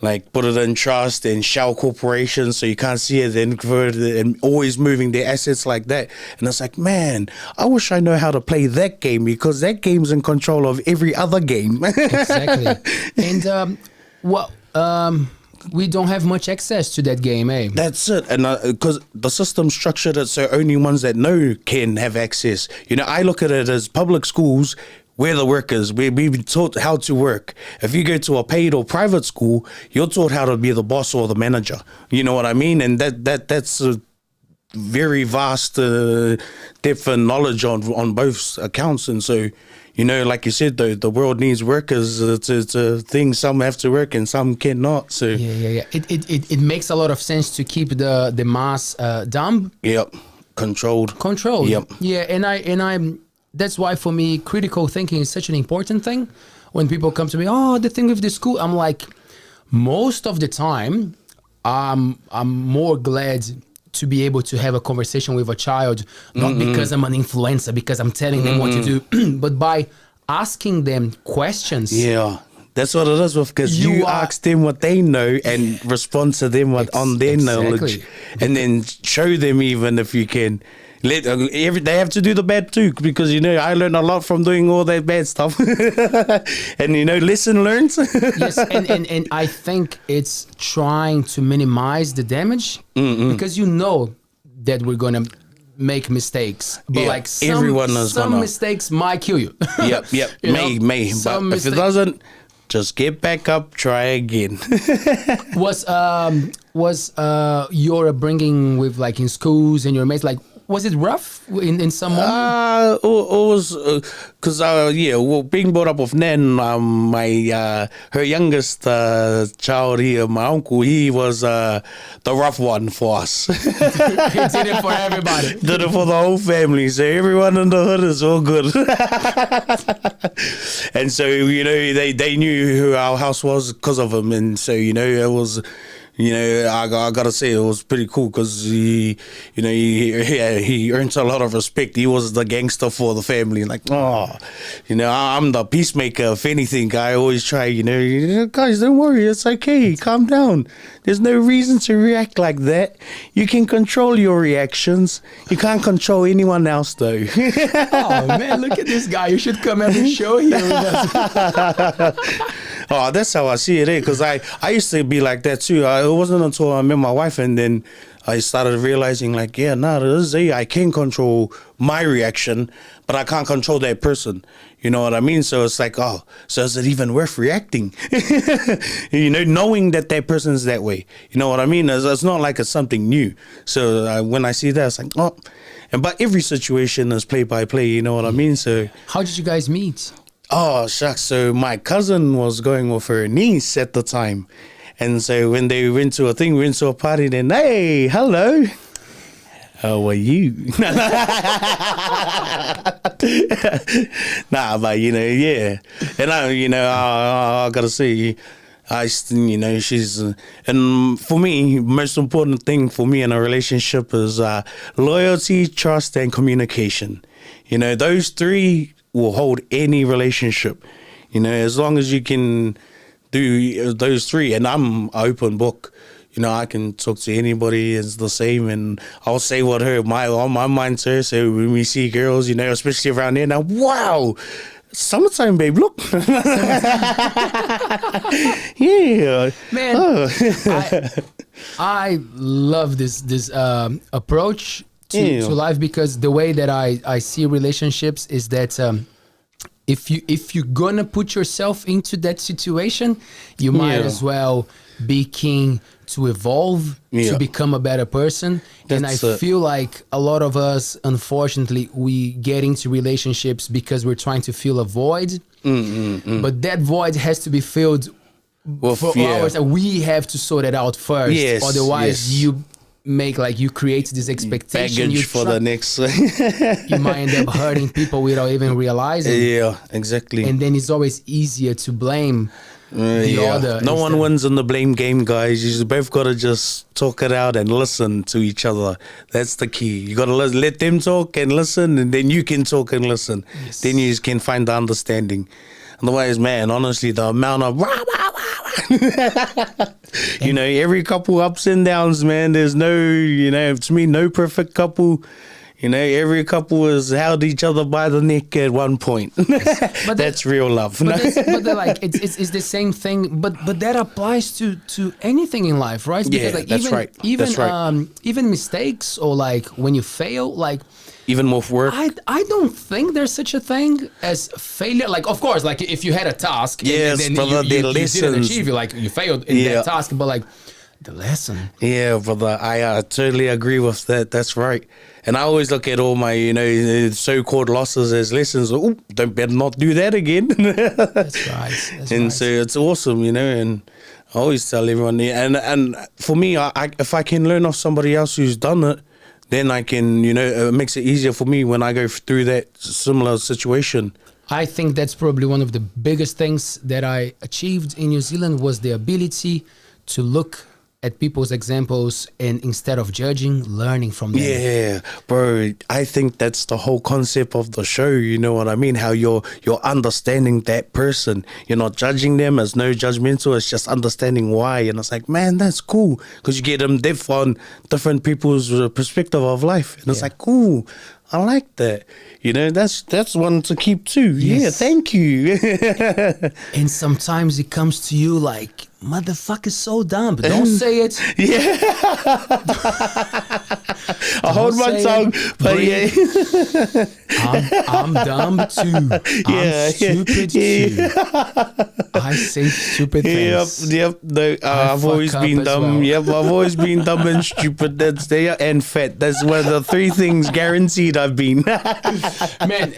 like put it in trust and shell corporations, so you can't see it, then convert it, and always moving their assets like that. And it's like, man, I wish I know how to play that game, because that game's in control of every other game. Exactly. And we don't have much access to that game, eh? That's it. And because the system's structured it so only ones that know can have access. You know, I look at it as public schools, we're the workers. We've been taught how to work. If you go to a paid or private school, you're taught how to be the boss or the manager. You know what I mean? And that's a very vast depth and knowledge on both accounts. And so, you know, like you said, though, the world needs workers. It's a thing. Some have to work and some cannot. So Yeah. It makes a lot of sense to keep the mass dumb. Yep. Controlled. Yep. Yeah, and I'm that's why for me critical thinking is such an important thing. When people come to me, oh, the thing with the school, I'm like, most of the time, I'm more glad to be able to have a conversation with a child, not because I'm an influencer, because I'm telling them what to do, but by asking them questions. Yeah. That's what it is, because you ask them what they know and respond to them on their knowledge, and then show them, even if you can. They have to do the bad too, because, you know, I learned a lot from doing all that bad stuff. And, you know, lesson learned. Yes, and I think it's trying to minimize the damage, because you know that we're going to make mistakes. But like some mistakes might kill you. Yep. May. But if it doesn't, just get back up, try again. Was your upbringing with, like, in schools and your mates, like, was it rough in some moment? It was because being brought up with Nan, her youngest child here, my uncle, he was the rough one for us. He did it for everybody. Did it for the whole family. So everyone in the hood is all good. And so, you know, they knew who our house was because of him, and so, you know, it was. you know, I gotta say it was pretty cool because he earned a lot of respect. He was the gangster for the family. Like, you know, I'm the peacemaker. If anything, I always try, you know, guys, don't worry, it's okay. Calm down. There's no reason to react like that. You can control your reactions. You can't control anyone else, though. Oh man, look at this guy. You should come every show here with us. Oh, that's how I see it, because I used to be like that too. It wasn't until I met my wife and then I started realizing, like, yeah, I can control my reaction, but I can't control that person. You know what I mean? So it's like, so is it even worth reacting? You know, knowing that person's that way. You know what I mean? It's not like it's something new. So when I see that, it's like, but every situation is play by play. You know what I mean? So how did you guys meet? Oh, shucks. So my cousin was going with her niece at the time. And so when they went to a party, then, hey, hello. How are you? Nah, but, you know, yeah. And I got to say, you know, she's, and for me, most important thing for me in a relationship is loyalty, trust, and communication. You know, those three will hold any relationship, you know, as long as you can do those three. And I'm an open book, you know, I can talk to anybody. It's the same, and I'll say what on my mind to her. So when we see girls, you know, especially around there now, wow, summertime, babe, look. Yeah, man. I love this approach to life, because the way that I see relationships is that if you're gonna put yourself into that situation, you might as well be keen to evolve, to become a better person. And I feel like a lot of us, unfortunately, we get into relationships because we're trying to fill a void, but that void has to be filled for ours, and we have to sort it out first. Otherwise you create this expectation baggage for the next. You might end up hurting people without even realizing. Yeah, exactly. And then it's always easier to blame the other. No one wins in the blame game, guys. You both got to just talk it out and listen to each other. That's the key. You got to let them talk and listen, and then you can talk and listen. Yes. Then you can find the understanding. Otherwise, man, honestly, the amount of you know, every couple ups and downs, man. There's no, you know, to me, no perfect couple. You know, every couple has held each other by the neck at one point. But that's real love. But they're like, it's the same thing. But that applies to anything in life, right? Because like that's right. Even mistakes, or like when you fail, like. Even more work. I don't think there's such a thing as failure. Like, of course, like if you had a task, and then you didn't achieve, you failed in that task. But like the lesson. Yeah, brother, I totally agree with that. That's right. And I always look at all my, you know, so-called losses as lessons. Oh, better not do that again. That's right. So it's awesome, you know. And I always tell everyone, and for me, if I can learn off somebody else who's done it, then I can, you know, it makes it easier for me when I go through that similar situation. I think that's probably one of the biggest things that I achieved in New Zealand, was the ability to look at people's examples and, instead of judging, learning from them. Yeah, bro, I think that's the whole concept of the show, you know what I mean? How you're understanding that person. You're not judging them, as no judgmental, it's just understanding why. And it's like, man, that's cool, because you get them depth on different people's perspective of life. And it's like, cool, I like that. You know, that's one to keep too. Yes. Yeah, thank you. And sometimes it comes to you like, motherfucker, so dumb, but don't say it. Yeah. I hold my tongue, but I'm dumb too. I'm stupid too. I say stupid things. Yep. No, I've always been dumb. Well. Yep, I've always been dumb and stupid. That's there, and fat. That's one of the three things guaranteed I've been. Man,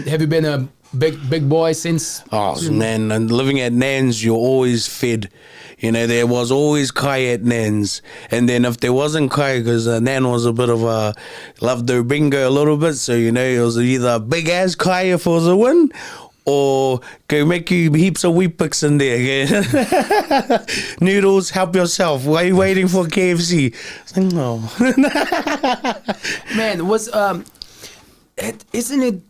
have you been a big boy since? Oh man, and living at Nan's, you're always fed. You know, there was always kai at Nan's. And then if there wasn't kai, because Nan was a bit of a, loved her bingo a little bit. So, you know, it was either a big ass kai if it was a win, or go make you heaps of wheat picks in there. Yeah? Noodles, help yourself. Why are you waiting for KFC? It's like, no. Man, isn't it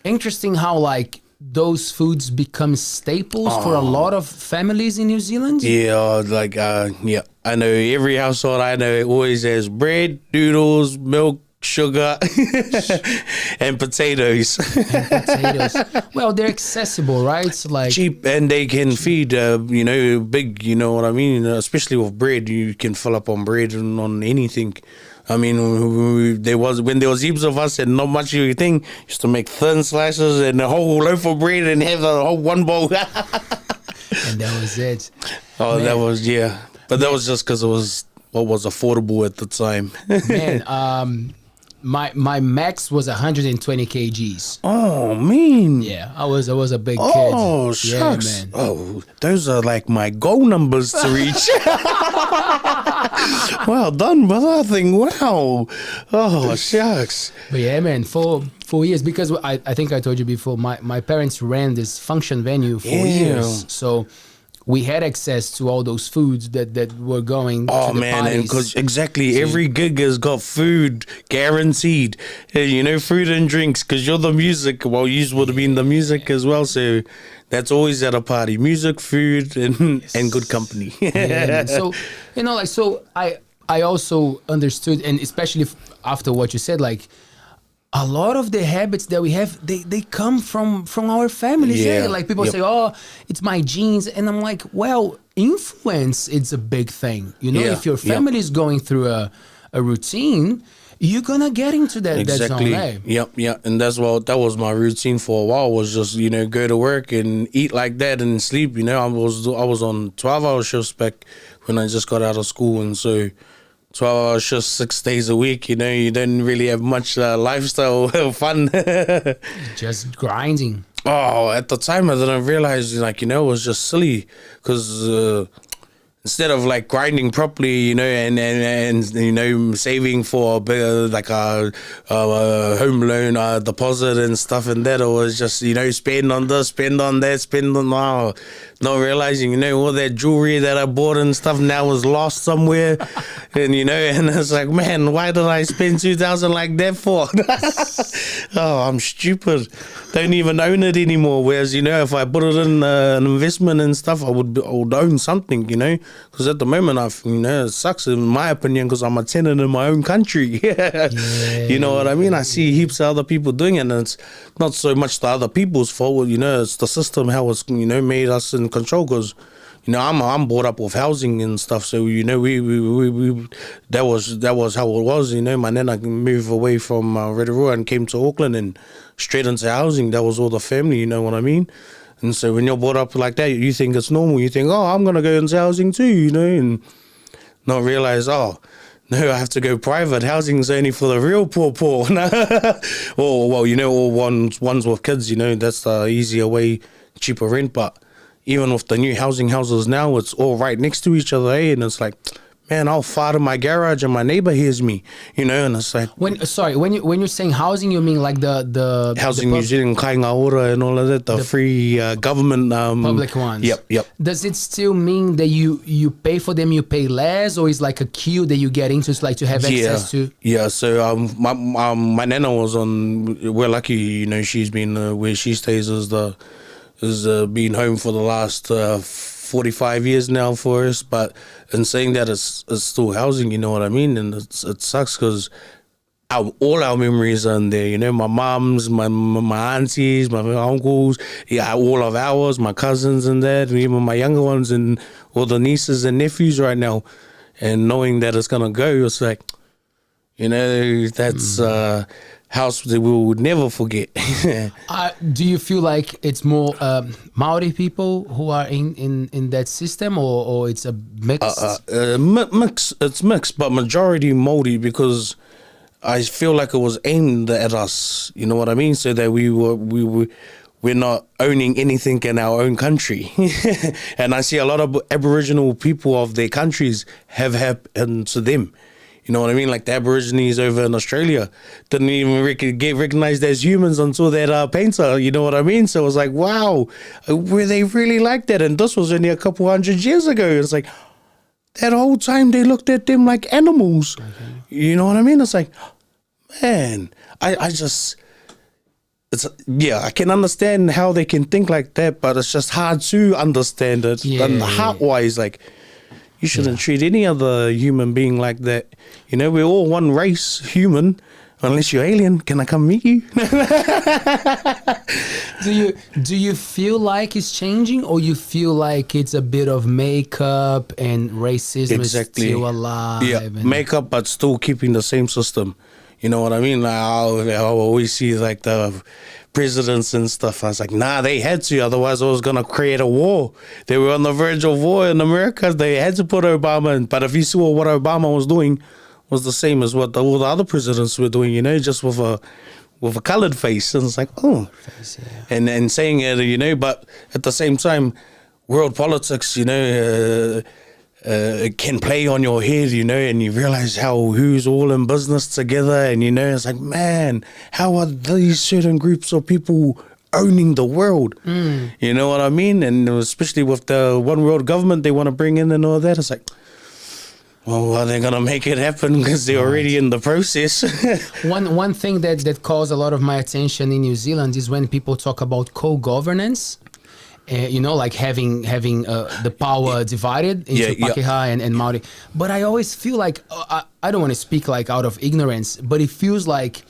interesting how like those foods become staples for a lot of families in New Zealand? Yeah, like yeah, I know every household I know always has bread, noodles, milk, sugar, and potatoes. Well, they're accessible, right? It's like cheap, and they can feed, big. You know what I mean? Especially with bread, you can fill up on bread and on anything. I mean, when there was heaps of us and not much of a thing, used to make thin slices and a whole loaf of bread and have a whole one bowl. And that was it. Oh, Man. that was, yeah. But that was just because it was what was affordable at the time. Man, my max was 120 kgs. Oh, man. Yeah, I was a big kid. Oh, shucks. Yeah, man. Oh, those are like my goal numbers to reach. Well done, brother. I think, wow. Oh, shucks. But yeah, man, for years, because I think I told you before, my parents ran this function venue for years. So we had access to all those foods that were going to the parties. Because exactly, every gig has got food guaranteed. Food and drinks, because you're the music. Well, you would have been the music as well, so that's always at a party. Music, food, and good company. Yeah, so, so I also understood, and especially after what you said, like, a lot of the habits that we have, they come from our families. Yeah. Like people say, oh, it's my genes. And I'm like, well, influence is a big thing. If your family is going through a routine, you're going to get into that zone. Eh? Yep. And that was my routine for a while, was just, go to work and eat like that and sleep. I was on 12-hour shifts back when I just got out of school. And so 12 hours, just 6 days a week, you didn't really have much lifestyle fun. Just grinding. Oh, at the time I didn't realize, it was just silly, because instead of like grinding properly, and saving for a bit, like a home loan deposit and stuff, and that, it was just spend on this, spend on that, spend on not realizing all that jewelry that I bought and stuff now is lost somewhere. And and it's like, man, why did I spend 2,000 like that for? Oh, I'm stupid. Don't even own it anymore. Whereas if I put it in an investment and stuff, I would own something. Because at the moment it sucks in my opinion, because I'm a tenant in my own country. You know what I mean? I see heaps of other people doing it, and it's not so much the other people's fault. It's the system, how it's made us in control, because I'm brought up with housing and stuff, so we that was how it was. My nana moved away from Rotorua and came to Auckland and straight into housing. That was all the family, you know what I mean? And so when you're brought up like that, you think it's normal. You think, oh, I'm gonna go into housing too, and not realize, oh, no, I have to go private. Housing's only for the real poor. Or ones with kids, that's the easier way, cheaper rent. But even with the new houses now, it's all right next to each other, and it's like, man, I'll fart in my garage and my neighbor hears me, and it's like... When you're saying housing, you mean like the Housing New Zealand, Kainga Ora and all of that, the free government... public ones. Yep. Does it still mean that you pay for them, you pay less, or is like a queue that you get into, it's like to have access to? Yeah, so my nana was on... We're lucky, she's been... where she stays is been home for the last 45 years now for us, but in saying that, it's still housing, you know what I mean? And it sucks, because all our memories are in there, my moms, my aunties, my uncles, all of ours, my cousins and that, and even my younger ones and all the nieces and nephews right now. And knowing that it's gonna go, it's like, that's house that we would never forget. Do you feel like it's more Maori people who are in that system, or it's a mix? It's mixed, but majority Maori, because I feel like it was aimed at us. You know what I mean? So that we're not owning anything in our own country. And I see a lot of Aboriginal people of their countries have happened to them. You know what I mean? Like the Aborigines over in Australia didn't even get recognized as humans until that painter. You know what I mean? So it was like, wow, were they really like that? And this was only a couple 100 years ago. It's like that whole time they looked at them like animals. You know what I mean? It's like, man, I just... I can understand how they can think like that, but it's just hard to understand it. And heart-wise, like, you shouldn't treat any other human being like that. You know, we're all one race, human. Unless you're alien, can I come meet you? Do you feel like it's changing, or you feel like it's a bit of makeup and racism is still alive? Yeah, makeup, but still keeping the same system. You know what I mean? Like, I always see like the presidents and stuff. I was like, nah, they had to, otherwise I was gonna create a war. They were on the verge of war in America. They had to put Obama in. But if you saw what Obama was doing, was the same as what all the other presidents were doing. You know, just with a colored face. And it's like, and saying it, you know. But at the same time, world politics, you know. It can play on your head, you know, and you realize who's all in business together, and you know, it's like, man, how are these certain groups of people owning the world? You know what I mean? And especially with the one world government they want to bring in and all that, it's like, well, are they gonna make it happen because they're already in the process? One thing that calls a lot of my attention in New Zealand is when people talk about co-governance. You know, like having the power divided into Pakeha and Maori. But I always feel like, I don't want to speak like out of ignorance, but it feels like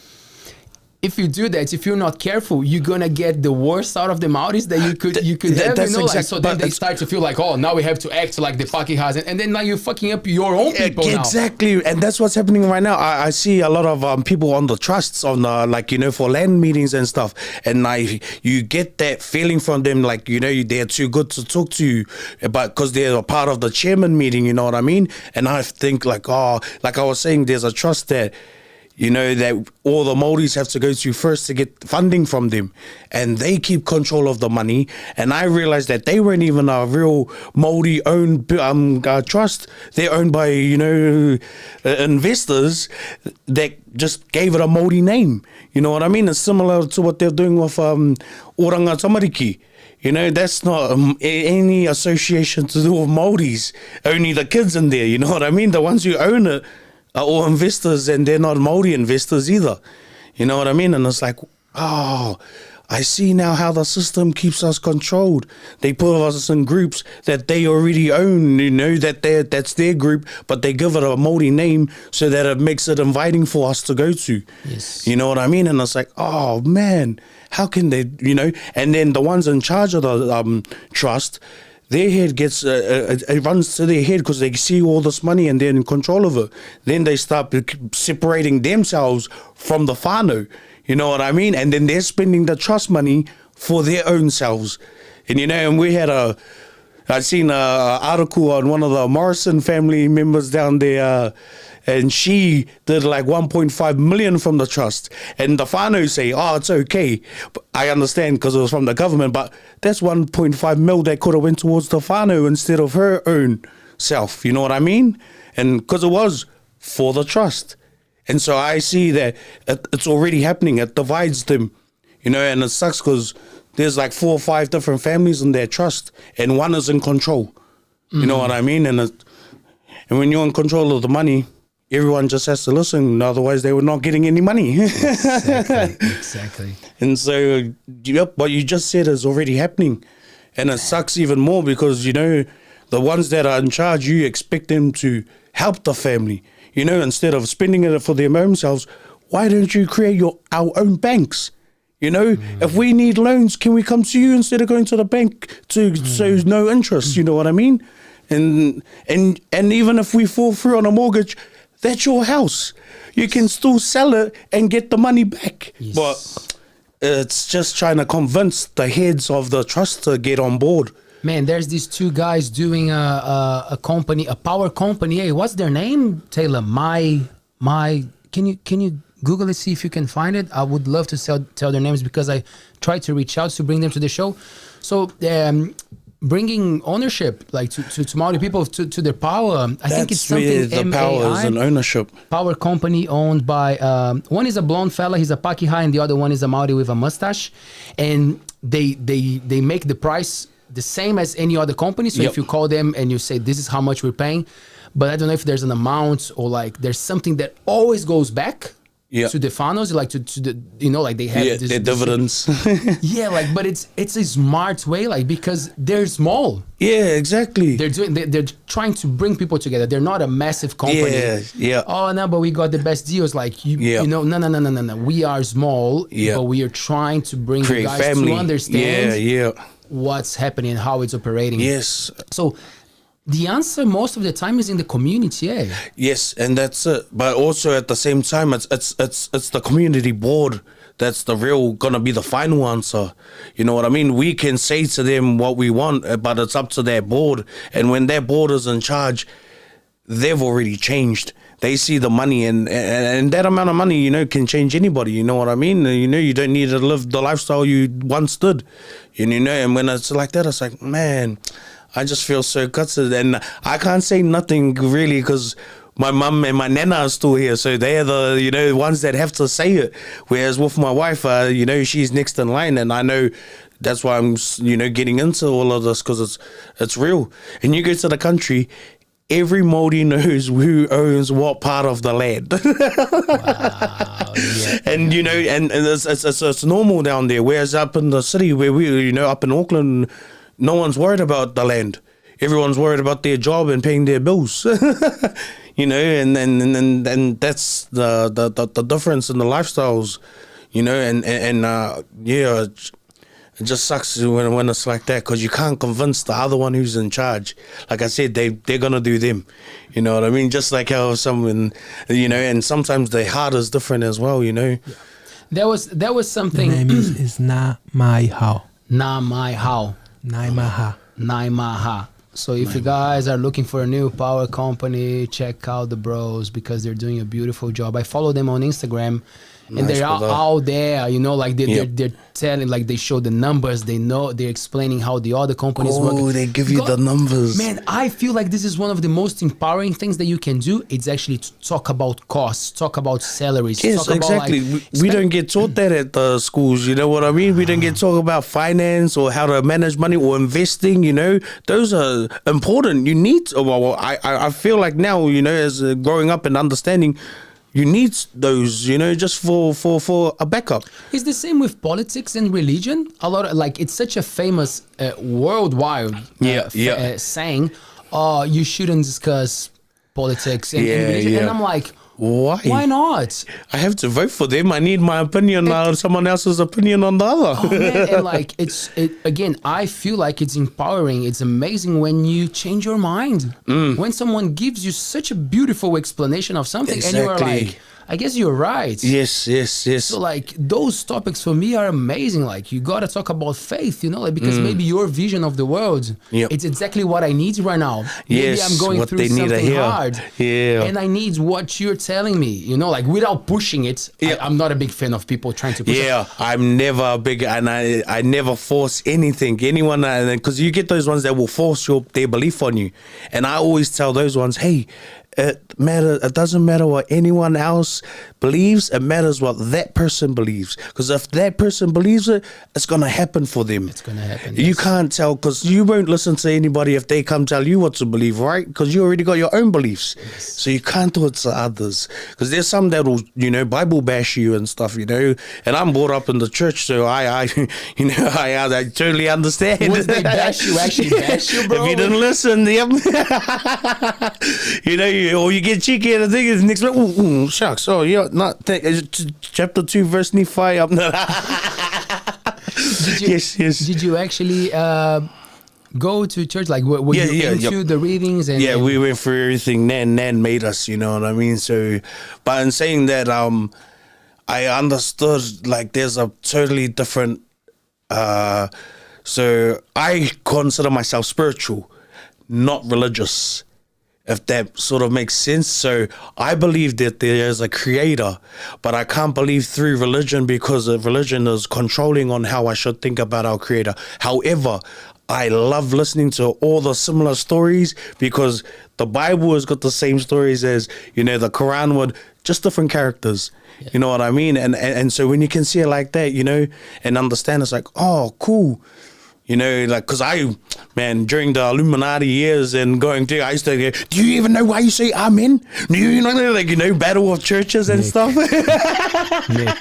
if you do that, if you're not careful, you're gonna get the worst out of the Maoris that you could have. You know, like, so then they start to feel like, oh, now we have to act like the Pakehas, and then now you're fucking up your own people now. Exactly, and that's what's happening right now. I see a lot of people on the trusts, on like, you know, for land meetings and stuff, and you get that feeling from them, like, you know, they're too good to talk to you, but because they're a part of the chairman meeting, you know what I mean? And I think like, like I was saying, there's a trust that, you know, that all the Māoris have to go to first to get funding from them. And they keep control of the money. And I realized that they weren't even a real Māori-owned trust. They're owned by, you know, investors that just gave it a Māori name. You know what I mean? It's similar to what they're doing with Oranga Tamariki. You know, that's not any association to do with Māoris. Only the kids in there, you know what I mean? The ones who own it are all investors, and they're not Māori investors either. You know what I mean? And it's like, I see now how the system keeps us controlled. They put us in groups that they already own, you know, that's their group, but they give it a Māori name so that it makes it inviting for us to go to. Yes. You know what I mean? And it's like, oh man, how can they, you know? And then the ones in charge of the trust, their head gets, it runs to their head because they see all this money and they're in control of it. Then they start separating themselves from the whānau, you know what I mean? And then they're spending the trust money for their own selves. And, you know, and we had I seen an article on one of the Morrison family members down there, and she did like 1.5 million from the trust. And the whānau say, it's okay. But I understand because it was from the government, but that's 1.5 mil that could have went towards the whānau instead of her own self. You know what I mean? And because it was for the trust. And so I see that it's already happening. It divides them, you know, and it sucks because there's like 4 or 5 different families in their trust, and one is in control. You know what I mean? And when you're in control of the money, everyone just has to listen. Otherwise, they were not getting any money. Exactly. And so, what you just said is already happening. And it sucks even more because, you know, the ones that are in charge, you expect them to help the family. You know, instead of spending it for their own selves, why don't you create our own banks? You know, if we need loans, can we come to you instead of going to the bank so no interest? You know what I mean? And even if we fall through on a mortgage, that's your house. You can still sell it and get the money back. Yes. But it's just trying to convince the heads of the trust to get on board. Man, there's these 2 guys doing a company, a power company. Hey, what's their name, Taylor? Can you Google it, see if you can find it? I would love to tell their names because I tried to reach out to bring them to the show. So bringing ownership, like to Maori people, to their power. I think it's something the power is an ownership. Power company owned by one is a blonde fella, he's a Pakeha, and the other one is a Maori with a mustache, and they make the price the same as any other company. So if you call them and you say this is how much we're paying, but I don't know if there's an amount or like there's something that always goes back. To the whānaus, like to the, you know, like they have their dividends. But it's a smart way, like, because they're small. Yeah, exactly. They're trying to bring people together. They're not a massive company. Oh no, but we got the best deals. Like you know, no. We are small, but we are trying to bring you guys family. To understand what's happening and how it's operating. Yes. So the answer most of the time is in the community, eh? Yes, and that's it. But also at the same time, it's the community board that's gonna be the final answer. You know what I mean? We can say to them what we want, but it's up to their board. And when their board is in charge, they've already changed. They see the money, and that amount of money, you know, can change anybody. You know what I mean? You know, you don't need to live the lifestyle you once did. You know, and when it's like that, it's like, man, I just feel so gutted, and I can't say nothing really because my mum and my nana are still here, so they're the, you know, ones that have to say it. Whereas with my wife, you know, she's next in line, and I know that's why I'm, you know, getting into all of this, because it's real. And you go to the country, every Māori knows who owns what part of the land. Wow, and you know, and it's normal down there. Whereas up in the city, where we, you know, up in Auckland, no one's worried about the land. Everyone's worried about their job and paying their bills. You know, and that's the difference in the lifestyles. You know, and it just sucks when it's like that, because you can't convince the other one who's in charge. Like I said, they're gonna do them. You know what I mean? Just like how someone, you know, and sometimes their heart is different as well. You know. There was something. The name is Nā Mai Hao. Nā Mai Hao. Nai Maha. So if you guys are looking for a new power company, check out the bros, because they're doing a beautiful job. I follow them on Instagram, and they're out there, you know, like they're telling, like they show the numbers, they're explaining how the other companies work. Oh, they give you the numbers. Man, I feel like this is one of the most empowering things that you can do. It's actually to talk about costs, talk about salaries. Yes, talk exactly. About, like, we don't get taught that at the schools, you know what I mean? We don't get taught about finance or how to manage money or investing, you know. Those are important. You need, I feel like now, you know, as growing up and understanding, you need those, you know, just for a backup. It's the same with politics and religion. A lot of, like, it's such a famous worldwide saying, you shouldn't discuss politics and religion. And I'm like, why? Why not? I have to vote for them. I need my opinion on someone else's opinion on the other. Oh, man, and like again, I feel like it's empowering. It's amazing when you change your mind. When someone gives you such a beautiful explanation of something, and you're like, I guess you're right. Yes. So like those topics for me are amazing. Like you gotta talk about faith, you know, like, because maybe your vision of the world, it's exactly what I need right now. Maybe I'm going through something hard. And I need what you're telling me, you know, like without pushing it. I'm not a big fan of people trying to push it. I'm never a big, and I never force anyone, because you get those ones that will force their belief on you. And I always tell those ones, hey, it doesn't matter what anyone else believes. It matters what that person believes, because if that person believes it, it's going to happen for them. It's going to happen. You can't tell, because you won't listen to anybody if they come tell you what to believe, right? Because you already got your own beliefs. So you can't do it to others, because there's some that will, you know, Bible bash you and stuff, you know. And I'm brought up in the church, so I you know, I totally understand. Once they bash you, actually bash you, bro. If you didn't listen, you know, or you get cheeky and the thing is next week, shucks, not chapter 2 verse Nephi. Yes. Did you actually go to church? Like, were you into the readings? And we went through everything. Nan made us, you know what I mean? So, but in saying that, I understood, like, there's a totally different, so I consider myself spiritual, not religious, if that sort of makes sense. So I believe that there is a creator, but I can't believe through religion, because religion is controlling on how I should think about our creator. However, I love listening to all the similar stories because the Bible has got the same stories as, you know, the Quran would, just different characters. Yeah. You know what I mean? And so when you can see it like that, you know, and understand, it's like, oh, cool. You know, like, because during the Illuminati years and going through, I used to go, do you even know why you say amen? Do you know, like, you know, battle of churches and stuff? Nick.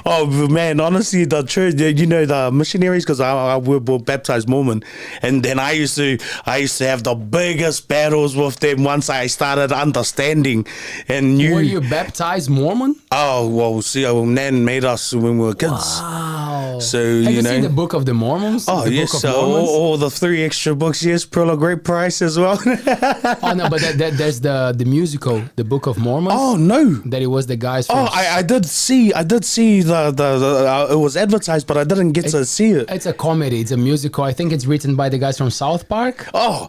Oh, man, honestly, the church, you know, the missionaries, because I were baptized Mormon. And then I used to have the biggest battles with them once I started understanding. And Were you baptized Mormon? Oh, well, see, Nan made us when we were kids. Wow. So, have you seen the Book of the Mormons? Oh, the yes. Book of Mormons? All the 3 extra books, yes. Pearl of Great Price as well. Oh, no, but there's the musical, the Book of Mormons. Oh, no. That it was the guys from... Oh, I did see the it was advertised, but I didn't get to see it. It's a comedy. It's a musical. I think it's written by the guys from South Park. Oh,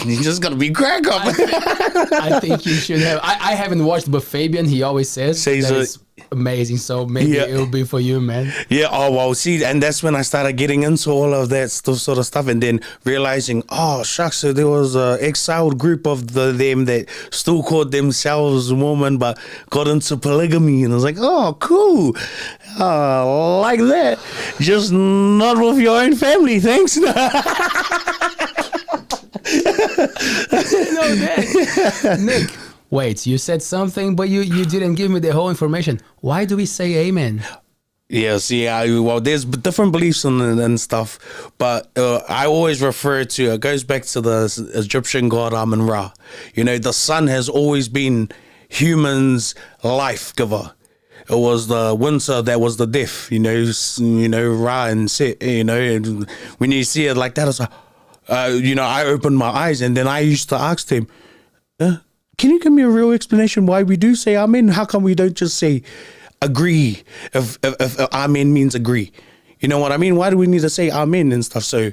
you just got to be crack up. I think you should have. I haven't watched, but Fabian, he always says that it's amazing. So maybe it'll be for you, man. Yeah. Oh, well, see, and that's when I started getting into all of that sort of stuff, and then realizing, oh, shucks, so there was an exiled group of them that still called themselves Mormon, but got into polygamy, and I was like, oh, cool. Like that. Just not with your own family, thanks. I didn't know that. Nick, wait, you said something, but you didn't give me the whole information. Why do we say amen? Yes, well, there's different beliefs and stuff, but I always refer to, it goes back to the Egyptian god Amun-Ra. You know, the sun has always been humans' life giver. It was the winter that was the death, you know, Ra and Set, you know, and when you see it like that, it's like, you know, I opened my eyes, and then I used to ask them, can you give me a real explanation why we do say amen? How come we don't just say agree if amen means agree? You know what I mean? Why do we need to say amen and stuff? So,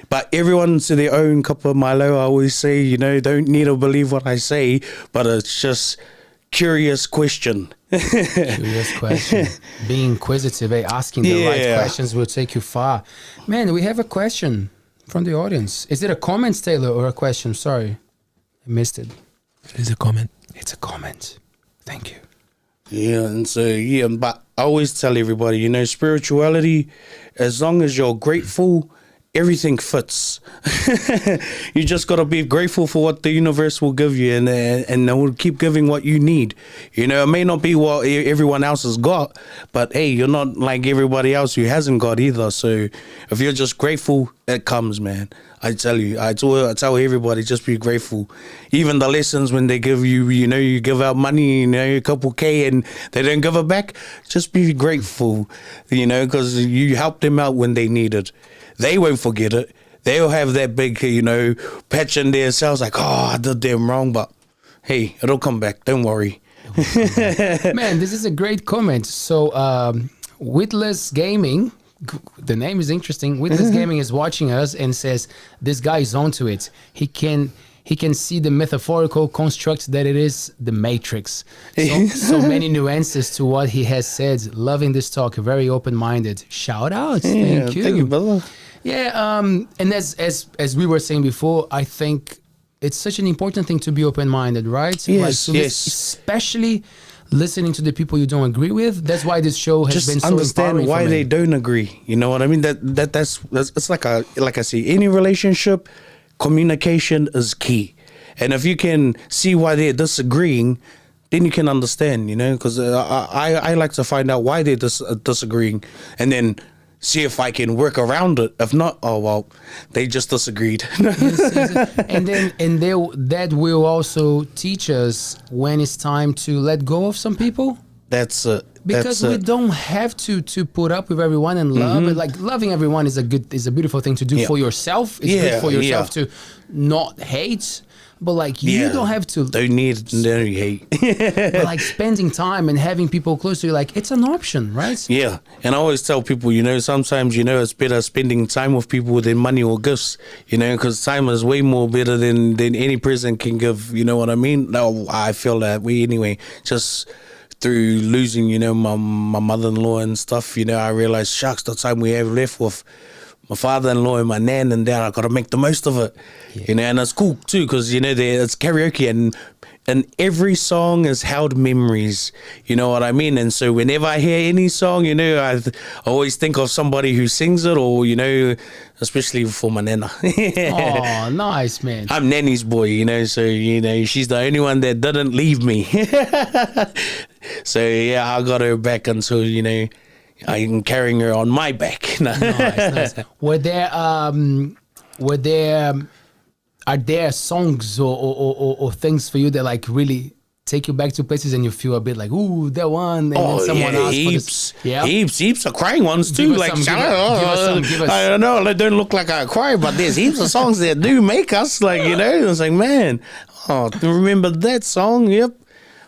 but everyone to their own cup of Milo. I always say, you know, don't need to believe what I say, but it's just curious question. Curious question. Being inquisitive, asking the right questions will take you far. Man, we have a question from the audience. Is it a comment, Taylor, or a question? Sorry, I missed it. It's a comment. It's a comment. Thank you. Yeah, and so, but I always tell everybody, you know, spirituality, as long as you're grateful, everything fits. You just got to be grateful for what the universe will give you, and it will keep giving what you need. You know, it may not be what everyone else has got, but hey, you're not like everybody else who hasn't got either. So if you're just grateful, it comes, man. I tell you, I tell everybody, just be grateful. Even the lessons when they give you, you know, you give out money, you know, a couple K and they don't give it back, just be grateful, you know, because you helped them out when they needed. They won't forget it. They'll have that big, you know, patch in their cells like, oh, I did them wrong, but hey, it'll come back. Don't worry. Man, this is a great comment. So, Witless Gaming, the name is interesting. Witless Gaming is watching us and says, this guy is onto it. He can see the metaphorical construct that it is the Matrix. So many nuances to what he has said. Loving this talk, very open-minded. Shout out. Thank you. Thank you, brother. Yeah, and as we were saying before, I think it's such an important thing to be open-minded, right? Yes, yes. Especially listening to the people you don't agree with. That's why this show has been so empowering. Just understand why they don't agree. You know what I mean? That's it's like I say, any relationship, communication is key. And if you can see why they're disagreeing, then you can understand, you know, because I like to find out why they're disagreeing and then see if I can work around it. If not, oh, well, they just disagreed. Yes. And that will also teach us when it's time to let go of some people. That's it. Because we don't have to put up with everyone and love it. Like loving everyone is a beautiful thing to do for yourself. It's good for yourself to not hate. But like you don't have to. Don't need no hate. But like spending time and having people close to you, like it's an option, right? Yeah, and I always tell people, you know, sometimes, you know, it's better spending time with people than money or gifts, you know, because time is way more better than any present can give. You know what I mean? No, I feel that way anyway. Just through losing, you know, my mother-in-law and stuff, you know, I realized, shucks, the time we have left with my father-in-law and my nan and dad. I got to make the most of it, you know. And it's cool too because you know it's karaoke and every song has held memories, you know what I mean? And so whenever I hear any song, you know, I always think of somebody who sings it, or, you know, especially for my nana. Oh, nice, man. I'm Nanny's boy, you know, so, you know, she's the only one that didn't leave me. So, yeah, I got her back until, you know, I'm carrying her on my back. Nice. Are there songs or things for you that like really take you back to places and you feel a bit like, ooh, that one, and then someone else heaps. For this? Yeah, heaps of crying ones too. Give us some. I don't know, they don't look like I cry, but there's heaps of songs that do make us like, you know, it's like, man, remember that song? Yep.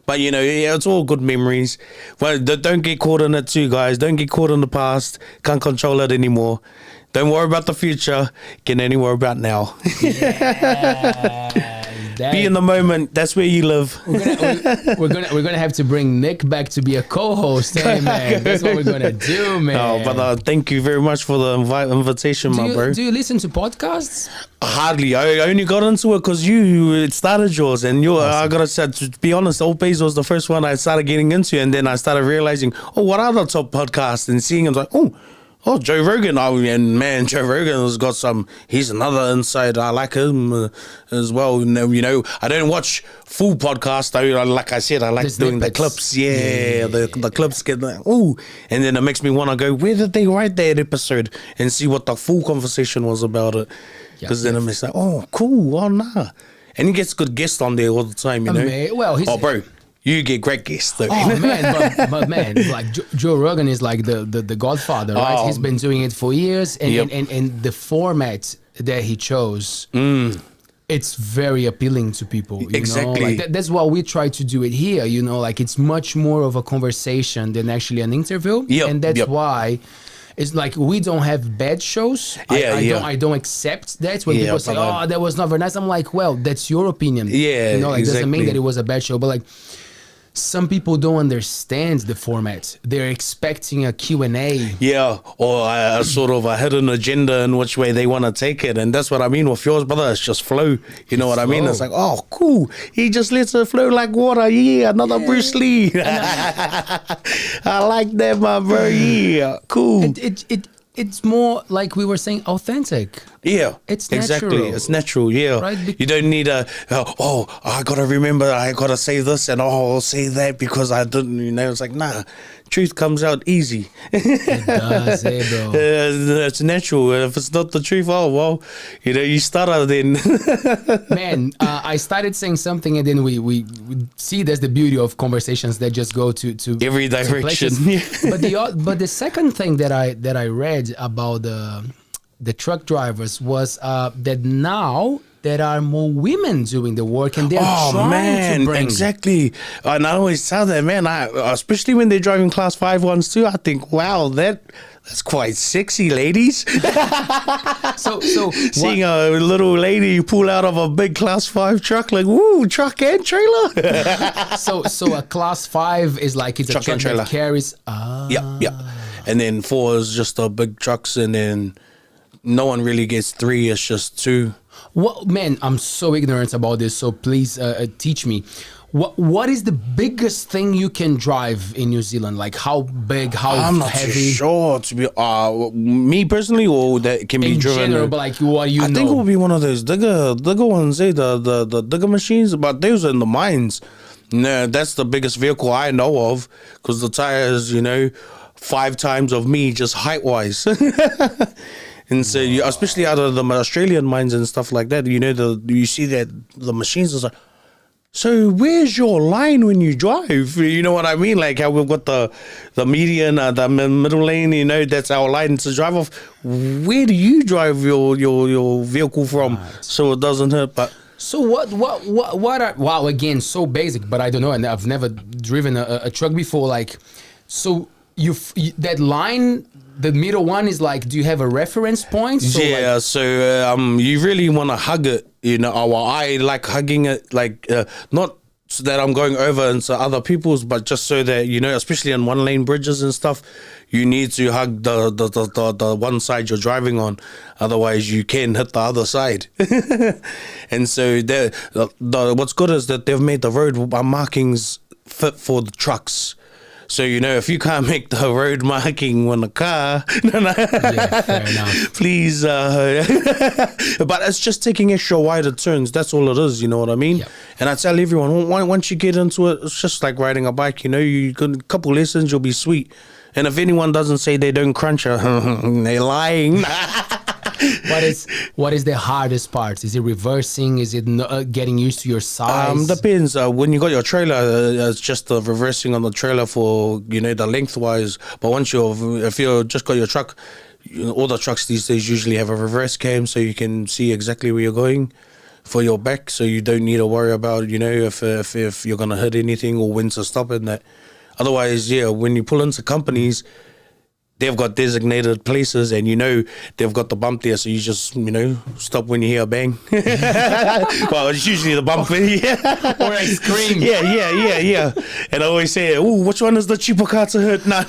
But, you know, yeah, it's all good memories. Well, don't get caught in it too, guys. Don't get caught in the past. Can't control it anymore. Don't worry about the future. Can only worry about now. Be in the moment. That's where you live. We're gonna have to bring Nick back to be a co-host. Hey, man, that's what we're gonna do, man. Oh, but thank you very much for the invitation, bro. Do you listen to podcasts? Hardly. I only got into it because it started yours, and I gotta say, to be honest, ALTBAYS was the first one I started getting into, and then I started realizing, what are the top podcasts, and seeing it, like, Oh, Joe Rogan. And man, Joe Rogan has got he's another insight. I like him as well. You know, I don't watch full podcasts though. Like I said, I like doing the clips. Yeah, the clips get like, ooh. And then it makes me want to go, where did they write that episode? And see what the full conversation was about it. Because then I'm just like, oh, cool. Oh, nah. And he gets good guests on there all the time, you know. Well, bro. You get great guests though. Oh man, but man, like Joe Rogan is like the godfather, right? He's been doing it for years, and the format that he chose, it's very appealing to people. You know? Like that's why we try to do it here. You know, like it's much more of a conversation than actually an interview, and that's why. It's like we don't have bad shows. I don't accept that when people say, "Oh, that was not very nice." I'm like, "Well, that's your opinion." Yeah, you know, like doesn't mean that it was a bad show, but like. Some people don't understand the format. They're expecting a Q&A. Yeah, or a sort of a hidden agenda in which way they want to take it. And that's what I mean with yours, brother. It's just flow. You know what I mean? It's like, oh, cool. He just lets it flow like water. Yeah, another Bruce Lee. I like that, my bro. Yeah, cool. It's more like we were saying, authentic. Yeah, it's natural. Exactly. It's natural. Yeah, right? You don't need I gotta remember. I gotta say this and I'll say that because I didn't. You know, it's like nah. Truth comes out easy. It does, bro. It's natural. If it's not the truth, you know, you stutter then. Man, I started saying something and then we see that's the beauty of conversations that just go to every direction. But the second thing that I read about the truck drivers was that now there are more women doing the work and they're trying to bring... Exactly. And I always tell them, man, especially when they're driving class 5 ones too, I think, wow, that's quite sexy, ladies. So seeing a little lady pull out of a big class 5 truck, like, woo, truck and trailer. so a class 5 is like it's truck a truck that carries... Yeah. And then 4 is just the big trucks, and then no one really gets 3, it's just 2. Well, man, I'm so ignorant about this, so please teach me. What is the biggest thing you can drive in New Zealand? Like how big, how heavy? I'm not too sure, to be me personally, or that can be driven. In general, but like what I think it would be one of those digger ones, the digger machines, but those are in the mines. No, that's the biggest vehicle I know of, because the tires, you know, 5 times of me just height-wise. And so, especially out of the Australian mines and stuff like that, you know, you see that the machines are like, so where's your line when you drive? You know what I mean? Like how we've got the median, the middle lane, you know, that's our line to drive off. Where do you drive your vehicle from so it doesn't hurt? But so what are, wow, again, so basic, but I don't know, and I've never driven a truck before. Like, so that line... The middle one is like, do you have a reference point? So you really want to hug it, you know. I like hugging it, like not so that I'm going over into other people's, but just so that, you know, especially on one lane bridges and stuff, you need to hug the one side you're driving on, otherwise you can hit the other side. And so what's good is that they've made the road markings fit for the trucks. So, you know, if you can't make the road marking on a car, Yeah, fair enough. please. But it's just taking extra wider turns. That's all it is, you know what I mean? Yep. And I tell everyone, once you get into it, it's just like riding a bike, you know, you got a couple lessons, you'll be sweet. And if anyone doesn't say they don't crunch it, they're lying. What is the hardest part? Is it reversing? Is it getting used to your size? Depends. When you got your trailer, it's just the reversing on the trailer for, you know, the lengthwise. But if you just got your truck, all the trucks these days usually have a reverse cam, so you can see exactly where you're going for your back. So you don't need to worry about, you know, if you're gonna hit anything or when to stop and that. Otherwise, yeah, when you pull into companies, they've got designated places and, you know, they've got the bump there. So you just, you know, stop when you hear a bang. Well, it's usually the bump. Yeah. Or a scream. Yeah. And I always say, oh, which one is the cheaper car to hit? Nah.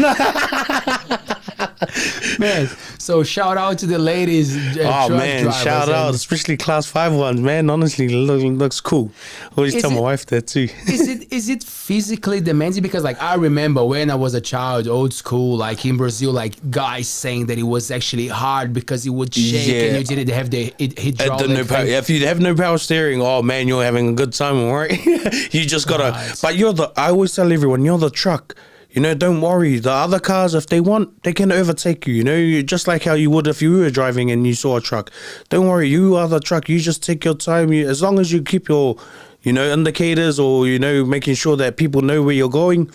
Man, so shout out to the ladies. Oh, man, shout out, especially class 5 ones, man. Honestly, looks cool. Always tell my wife that too. Is it physically demanding? Because, like, I remember when I was a child, old school, like in Brazil, like guys saying that it was actually hard because it would shake and you didn't have the hydraulic. If you have no power steering, oh man, you're having a good time, all right? You just gotta. Right. But I always tell everyone, you're the truck. You know, don't worry. The other cars, if they want, they can overtake you. You know, just like how you would if you were driving and you saw a truck. Don't worry, you are the truck. You just take your time. As long as you keep your, you know, indicators or, you know, making sure that people know where you're going,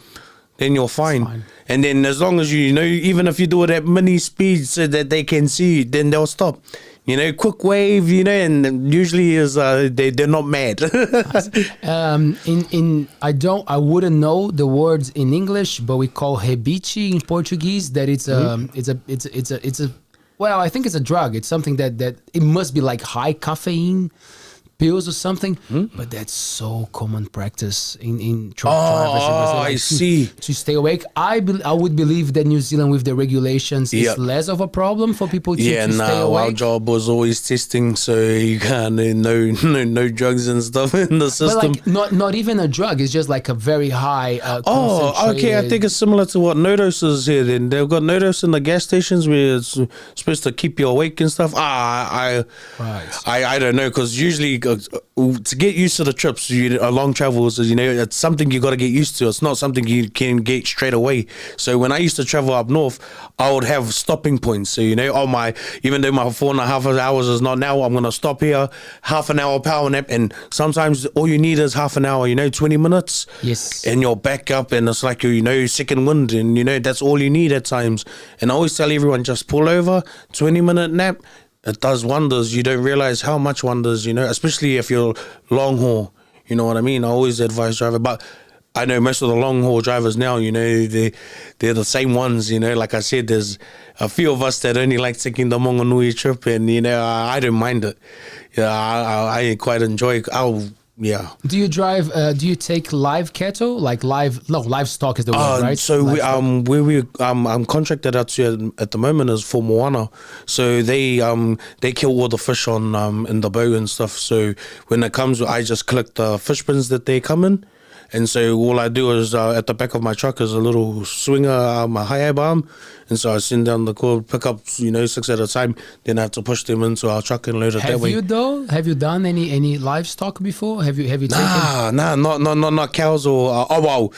then you're fine. And then as long as you know, even if you do it at mini speed so that they can see you, then they'll stop. You know, quick wave, you know, and usually they're not mad. I wouldn't know the words in English, but we call rebite in Portuguese. That it's a well, I think it's a drug. It's something that it must be like high caffeine pills or something, but that's so common practice in truck drivers. I see. To stay awake. I would believe that New Zealand with the regulations is less of a problem for people to stay awake. Our job was always testing, so you can't no drugs and stuff in the system. But like not even a drug. It's just like a very high. Okay. I think it's similar to what Nodos is here. Then they've got Nodos in the gas stations where it's supposed to keep you awake and stuff. I don't know, because usually. To get used to the trips, long travels, you know, it's something you got to get used to. It's not something you can get straight away. So when I used to travel up north, I would have stopping points. So, you know, even though my 4.5 hours is not now, I'm going to stop here, half an hour power nap. And sometimes all you need is half an hour, you know, 20 minutes. Yes. And you're back up and it's like, you know, second wind. And, you know, that's all you need at times. And I always tell everyone, just pull over, 20-minute nap. It does wonders. You don't realize how much wonders, you know, especially if you're long haul. You know what I mean? I always advise driver, but I know most of the long haul drivers now, you know, they're the same ones, you know. Like I said, there's a few of us that only like taking the Monganui trip, and, you know, I don't mind it. Yeah, I quite enjoy it. Yeah. Do you drive? Do you take live cattle? Like livestock is the word, right? So I'm contracted out to at the moment is for Moana. So they kill all the fish on in the bow and stuff. So when it comes, I just collect the fish bins that they come in. And so all I do is at the back of my truck is a little swinger, a high arm. And so I send down the cord, pick up, you know, 6 at a time. Then I have to push them into our truck and load it that way. Have you done any livestock before? Have you taken? Not cows or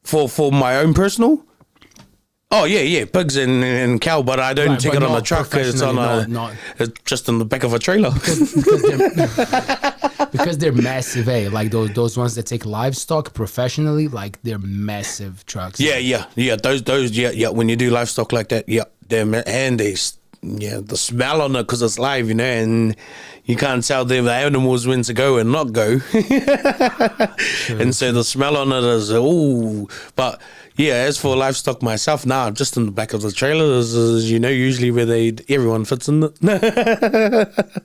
for my own personal. Oh yeah, pigs and cow, but I don't take it on a truck. It's on it's just in the back of a trailer. Because they're massive, like those ones that take livestock professionally, like they're massive trucks. Yeah. Those. When you do livestock like that, the smell on it, because it's live, you know, and you can't tell the animals when to go and not go. Sure. And so the smell on it is but. Yeah, as for livestock myself, I'm just in the back of the trailer, as you know, usually where everyone fits in it.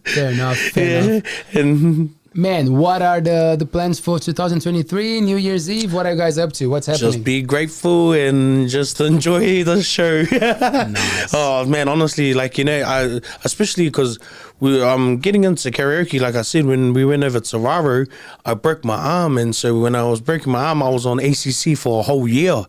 Fair enough. And Man, what are the plans for 2023, New Year's Eve? What are you guys up to? What's happening? Just be grateful and just enjoy the show. Nice. Oh man, honestly, like, you know, I especially because I'm getting into karaoke. Like I said, when we went over to Raro, I broke my arm, and so when I was breaking my arm, I was on ACC for a whole year,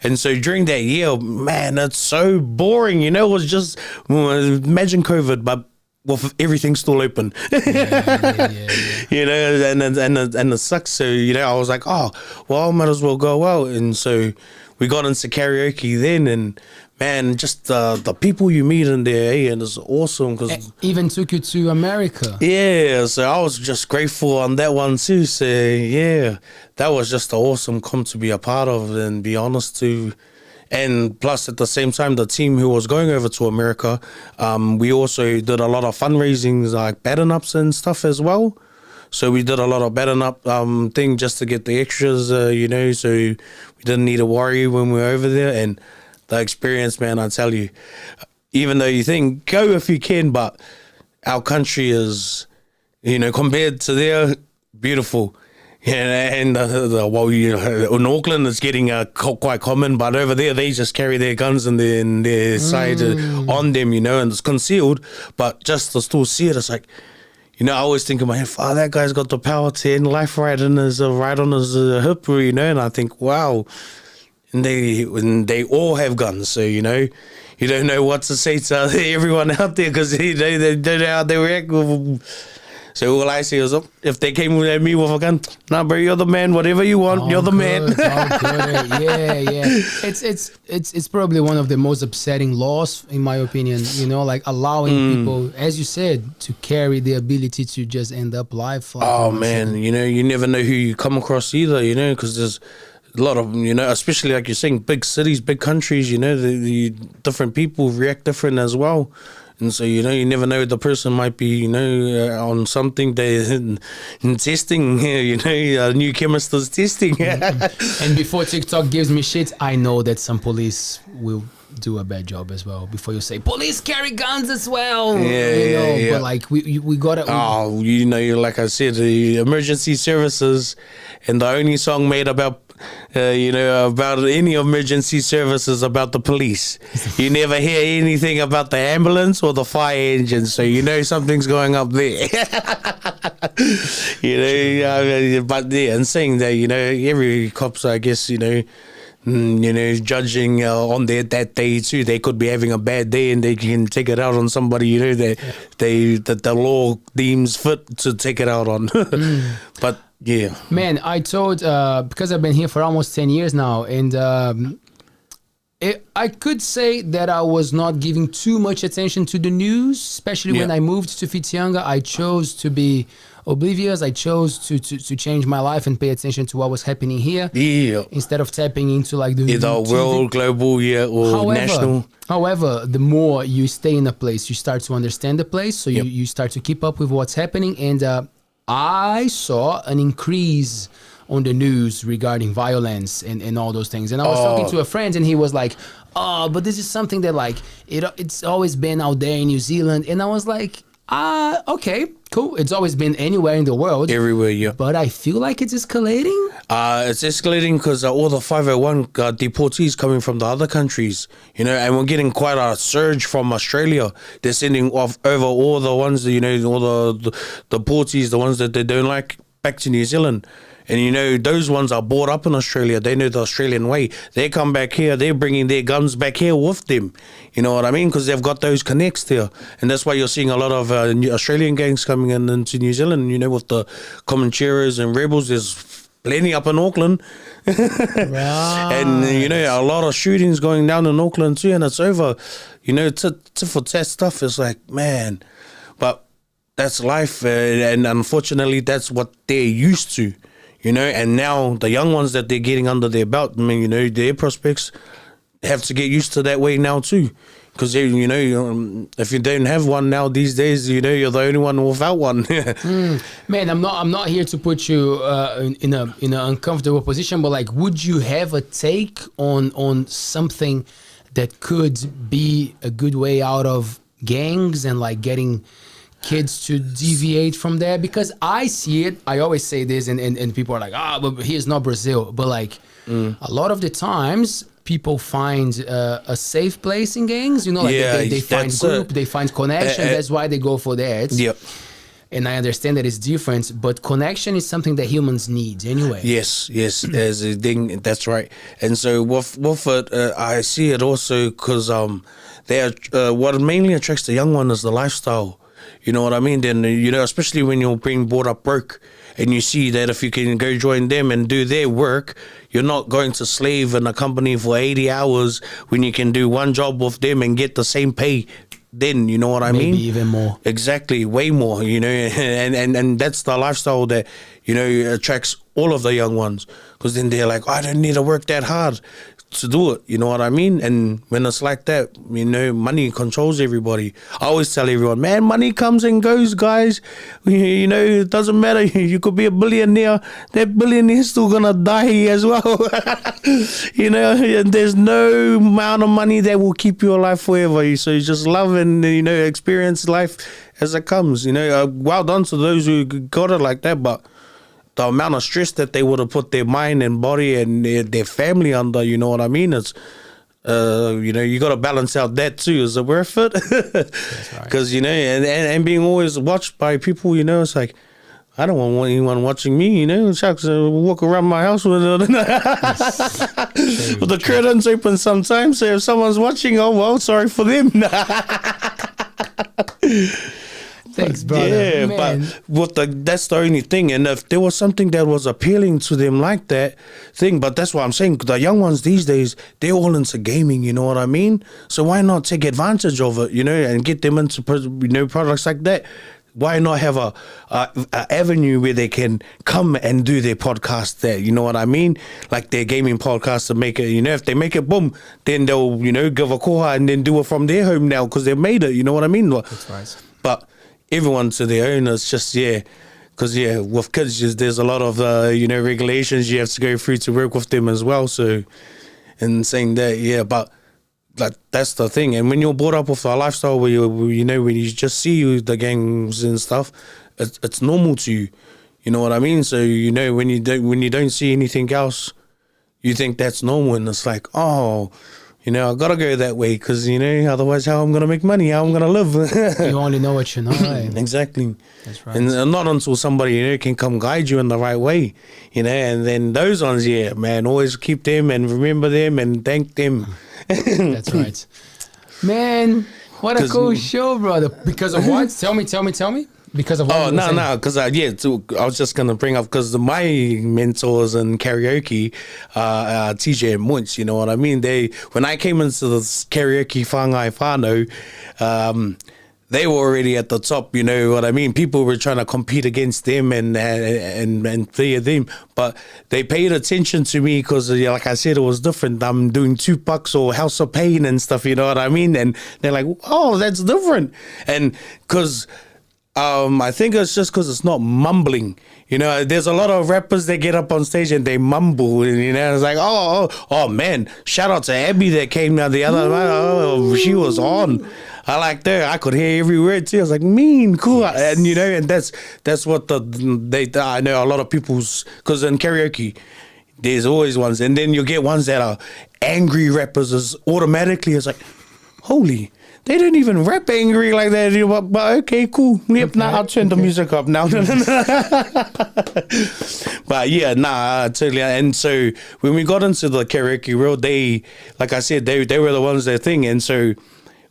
and so during that year, man, it's so boring. You know, it was just imagine COVID, but with everything still open. Yeah. You know, and it sucks. So, you know, I was like, oh, well, I might as well go out. And so we got into karaoke then, and man, just the people you meet in there, and it's awesome. Cause even took you to America. yeah, so I was just grateful on that one too. So yeah, that was just an awesome come to be a part of and be honest to. And plus, at the same time, the team who was going over to America, we also did a lot of fundraisings, like batten ups and stuff as well. So we did a lot of batten up thing just to get the extras, you know, so we didn't need to worry when we were over there. And the experience, man, I tell you, even though you think, go if you can, but our country is, you know, compared to their, beautiful. Yeah, and well, you know, in Auckland it's getting quite common, but over there they just carry their guns in their side on them, you know, and it's concealed. But just to still see it, it's like, you know, I always think in my head, oh, that guy's got the power to end life right on his hip, you know, and I think, wow, and they all have guns, so you know. You don't know what to say to everyone out there because they don't know how they react. So all I say is, oh, if they came at me with a gun, nah, bro, you're the man. Whatever you want, you're the man. Yeah. It's probably one of the most upsetting laws, in my opinion. You know, like allowing people, as you said, to carry the ability to just end up life. Like, oh man, you know, you never know who you come across either. You know, because there's a lot of, you know, especially like you're saying, big cities, big countries. You know, the different people react different as well. And so, you know, you never know, the person might be, you know, on something they're testing, you know, a new chemist is testing. And before TikTok gives me shit, I know that some police will do a bad job as well. Before you say, police carry guns as well. Yeah. But like, we gotta... Oh, you know, like I said, the emergency services, and the only song made about... you know, about any emergency services, about the police. You never hear anything about the ambulance or the fire engine, so you know something's going up there. You know, but yeah, and saying that, you know, every cops, I guess, you know, judging on that day too, they could be having a bad day and they can take it out on somebody, you know, that the law deems fit to take it out on. But yeah, man, I told because I've been here for almost 10 years now, and I could say that I was not giving too much attention to the news, especially when I moved to Whitianga. I chose to be oblivious. I chose to change my life and pay attention to what was happening here, instead of tapping into like the either world, global, or national. However, the more you stay in a place, you start to understand the place, so you start to keep up with what's happening. And I saw an increase on the news regarding violence and all those things. And I was talking to a friend, and he was like, oh, but this is something that like, it's always been out there in New Zealand. And I was like, okay, cool. It's always been anywhere in the world. Everywhere, yeah. But I feel like it's escalating. It's escalating because all the 501 deportees coming from the other countries, you know, and we're getting quite a surge from Australia. They're sending off over all the ones, you know, all the deportees, the ones that they don't like, back to New Zealand. And, you know, those ones are brought up in Australia. They know the Australian way. They come back here. They're bringing their guns back here with them. You know what I mean? Because they've got those connects there. And that's why you're seeing a lot of Australian gangs coming into New Zealand, you know, with the Comancheros and Rebels. There's plenty up in Auckland. Right. And, you know, a lot of shootings going down in Auckland too. And it's over, you know, for tat stuff. It's like, man. But that's life. And unfortunately, that's what they're used to. You know, and now the young ones that they're getting under their belt, I mean, you know, their prospects have to get used to that way now too. Because, you know, if you don't have one now these days, you know, you're the only one without one. Man, I'm not here to put you in an uncomfortable position, but like, would you have a take on something that could be a good way out of gangs and like getting kids to deviate from there? Because I see it. I always say this, and people are like, but here's not Brazil. But like a lot of the times, people find a safe place in gangs. You know, like they find group, they find connection. That's why they go for that. Yep. And I understand that it's different, but connection is something that humans need anyway. Yes, there's a thing. That's right. And so with it, I see it also because they are what mainly attracts the young one is the lifestyle. You know what I mean? Then especially when you're being brought up broke, and you see that if you can go join them and do their work, you're not going to slave in a company for 80 hours when you can do one job with them and get the same pay. Then you know what I mean? Maybe even more. Exactly, way more. And that's the lifestyle that attracts all of the young ones, because then they're like, I don't need to work that hard to do it. You know what I mean? And when it's like that, money controls everybody. I always tell everyone, man, money comes and goes, guys. It doesn't matter. You could be a billionaire. That billionaire's still gonna die as well. And there's no amount of money that will keep you alive forever. So you just love and experience life as it comes. Well done to those who got it like that, but the amount of stress that they would have put their mind and body and their family under, you know what I mean? It's, you got to balance out that too. Is it worth it? Because, and being always watched by people, it's like, I don't want anyone watching me, Shucks, walk around my house with the curtains open sometimes. So if someone's watching, oh, well, sorry for them. Thanks, brother. Yeah, man. But that's the only thing. And if there was something that was appealing to them like that thing, but that's what I'm saying. The young ones these days, they're all into gaming, you know what I mean? So why not take advantage of it, and get them into products like that? Why not have a avenue where they can come and do their podcast there? You know what I mean? Like their gaming podcast to make it, if they make it, boom, then they'll, give a call and then do it from their home now because they've made it. You know what I mean? That's right. But everyone to their own. It's just, because, with kids, there's a lot of, regulations you have to go through to work with them as well. So, and saying that, but like that's the thing. And when you're brought up with a lifestyle where when you just see the gangs and stuff, it's normal to you. You know what I mean? So, when you don't see anything else, you think that's normal. And it's like, oh, I gotta go that way because, otherwise how I'm gonna make money, how I'm gonna live. You only know what you know. Right? Exactly. That's right. And not until somebody, can come guide you in the right way, and then those ones, man, always keep them and remember them and thank them. That's right. Man, what a cool show, brother. Because of what? Tell me. Because of what? Oh, no, because I was just going to bring up, because my mentors in karaoke, TJ and Munch, you know what I mean? When I came into this karaoke whāngai whānau, they were already at the top, you know what I mean? People were trying to compete against them and play them, but they paid attention to me because, like I said, it was different. I'm doing $2 or House of Pain and stuff, you know what I mean? And they're like, oh, that's different. And because I think it's just because it's not mumbling. There's a lot of rappers that get up on stage and they mumble, and it's like, oh man, shout out to Abby that came out the other night. Oh, she was on. I liked her. I could hear every word too. I was like, cool. Yes. And and that's what I know a lot of people's, because in karaoke there's always ones, and then you get ones that are angry rappers. Is automatically it's like, holy. They don't even rap angry like that, but okay, cool. Yep, now I'll turn the music up now. But totally. And so when we got into the karaoke world, like I said, they were the ones that thing. And so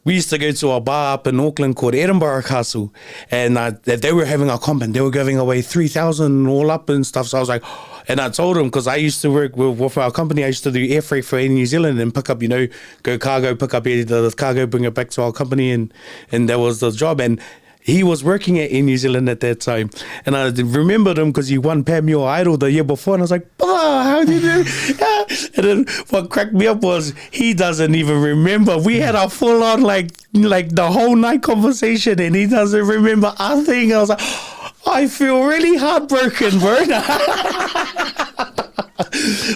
we used to go to a bar up in Auckland called Edinburgh Castle, and they were having a comp and they were giving away 3,000 all up and stuff. So I was like, and I told them, because I used to work with our company, I used to do air freight for New Zealand and pick up, go cargo, pick up the cargo, bring it back to our company, and that was the job. And he was working in New Zealand at that time, and I remembered him because he won Pam Your Idol the year before, and I was like, how did you do? And then what cracked me up was he doesn't even remember. We had a full on like the whole night conversation, and he doesn't remember a thing. I was like, I feel really heartbroken, bro.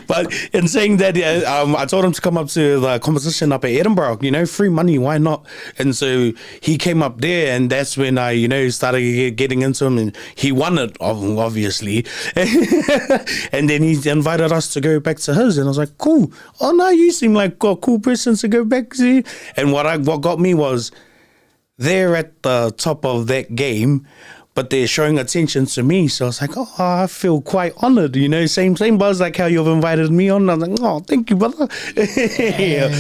But in saying that, I told him to come up to the competition up at Edinburgh, free money, why not? And so he came up there, and that's when I, started getting into him, and he won it, obviously. And then he invited us to go back to his, and I was like, cool. Oh, no, you seem like a cool person to go back to. And what got me was they're at the top of that game, but they're showing attention to me. So I was like, oh, I feel quite honored, same buzz like how you've invited me on. I was like, oh, thank you, brother. Yeah.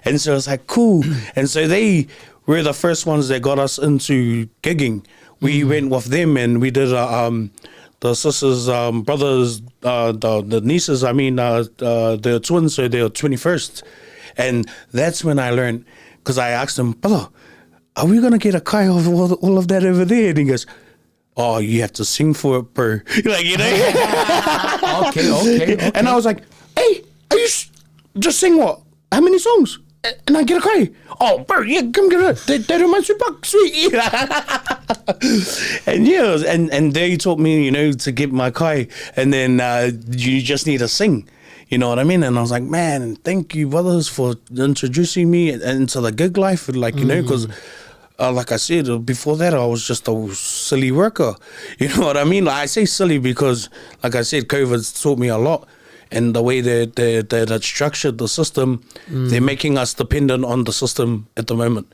And so it's like, cool. And so they were the first ones that got us into gigging. We went with them, and we did the sisters, brothers, the nieces, they're twins, so they're 21st. And that's when I learned, because I asked them, brother, are we going to get a kai of all of that over there? And he goes, oh, you have to sing for it, bro. Okay. And I was like, hey, are you just sing what? How many songs? And I get a kai. Oh, bro, yeah, come get it. They don't mind $2, sweet. And yeah, and they taught me, to get my kai. And then you just need to sing. You know what I mean? And I was like, man, thank you, brothers, for introducing me into the gig life. Because like I said, before that, I was just a silly worker. You know what I mean? I say silly because, like I said, COVID's taught me a lot. And the way that structured the system, they're making us dependent on the system at the moment.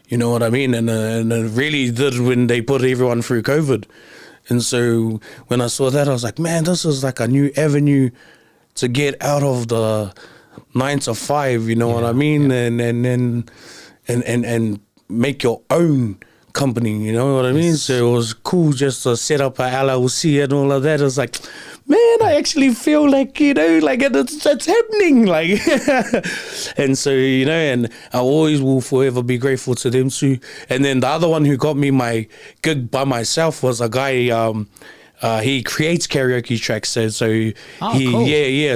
You know what I mean? And it really did when they put everyone through COVID. And so when I saw that, I was like, man, this is like a new avenue to get out of the 9 to 5, you know what I mean? Yeah. And make your own company, you know what I mean? So it was cool just to set up a LLC and all of that. It was like, man, I actually feel like, like it's happening. Like, and so, and I always will forever be grateful to them too. And then the other one who got me my gig by myself was a guy, he creates karaoke tracks, so cool.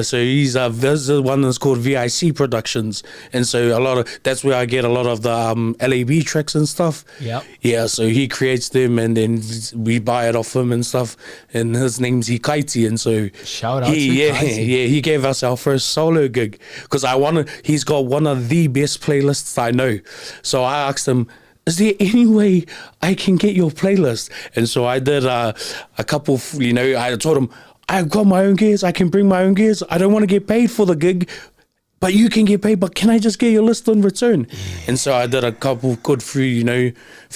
So he's there's the one that's called VIC Productions, and so that's where I get a lot of the LAB tracks and stuff. So he creates them, and then we buy it off him and stuff. And his name's Hikaiti, and so shout out to Hikaiti. He gave us our first solo gig because he's got one of the best playlists I know. So I asked him, is there any way I can get your playlist? And so I did a couple, I told him, I've got my own gears. I can bring my own gears. I don't want to get paid for the gig, but you can get paid. But can I just get your list in return? And so I did a couple good free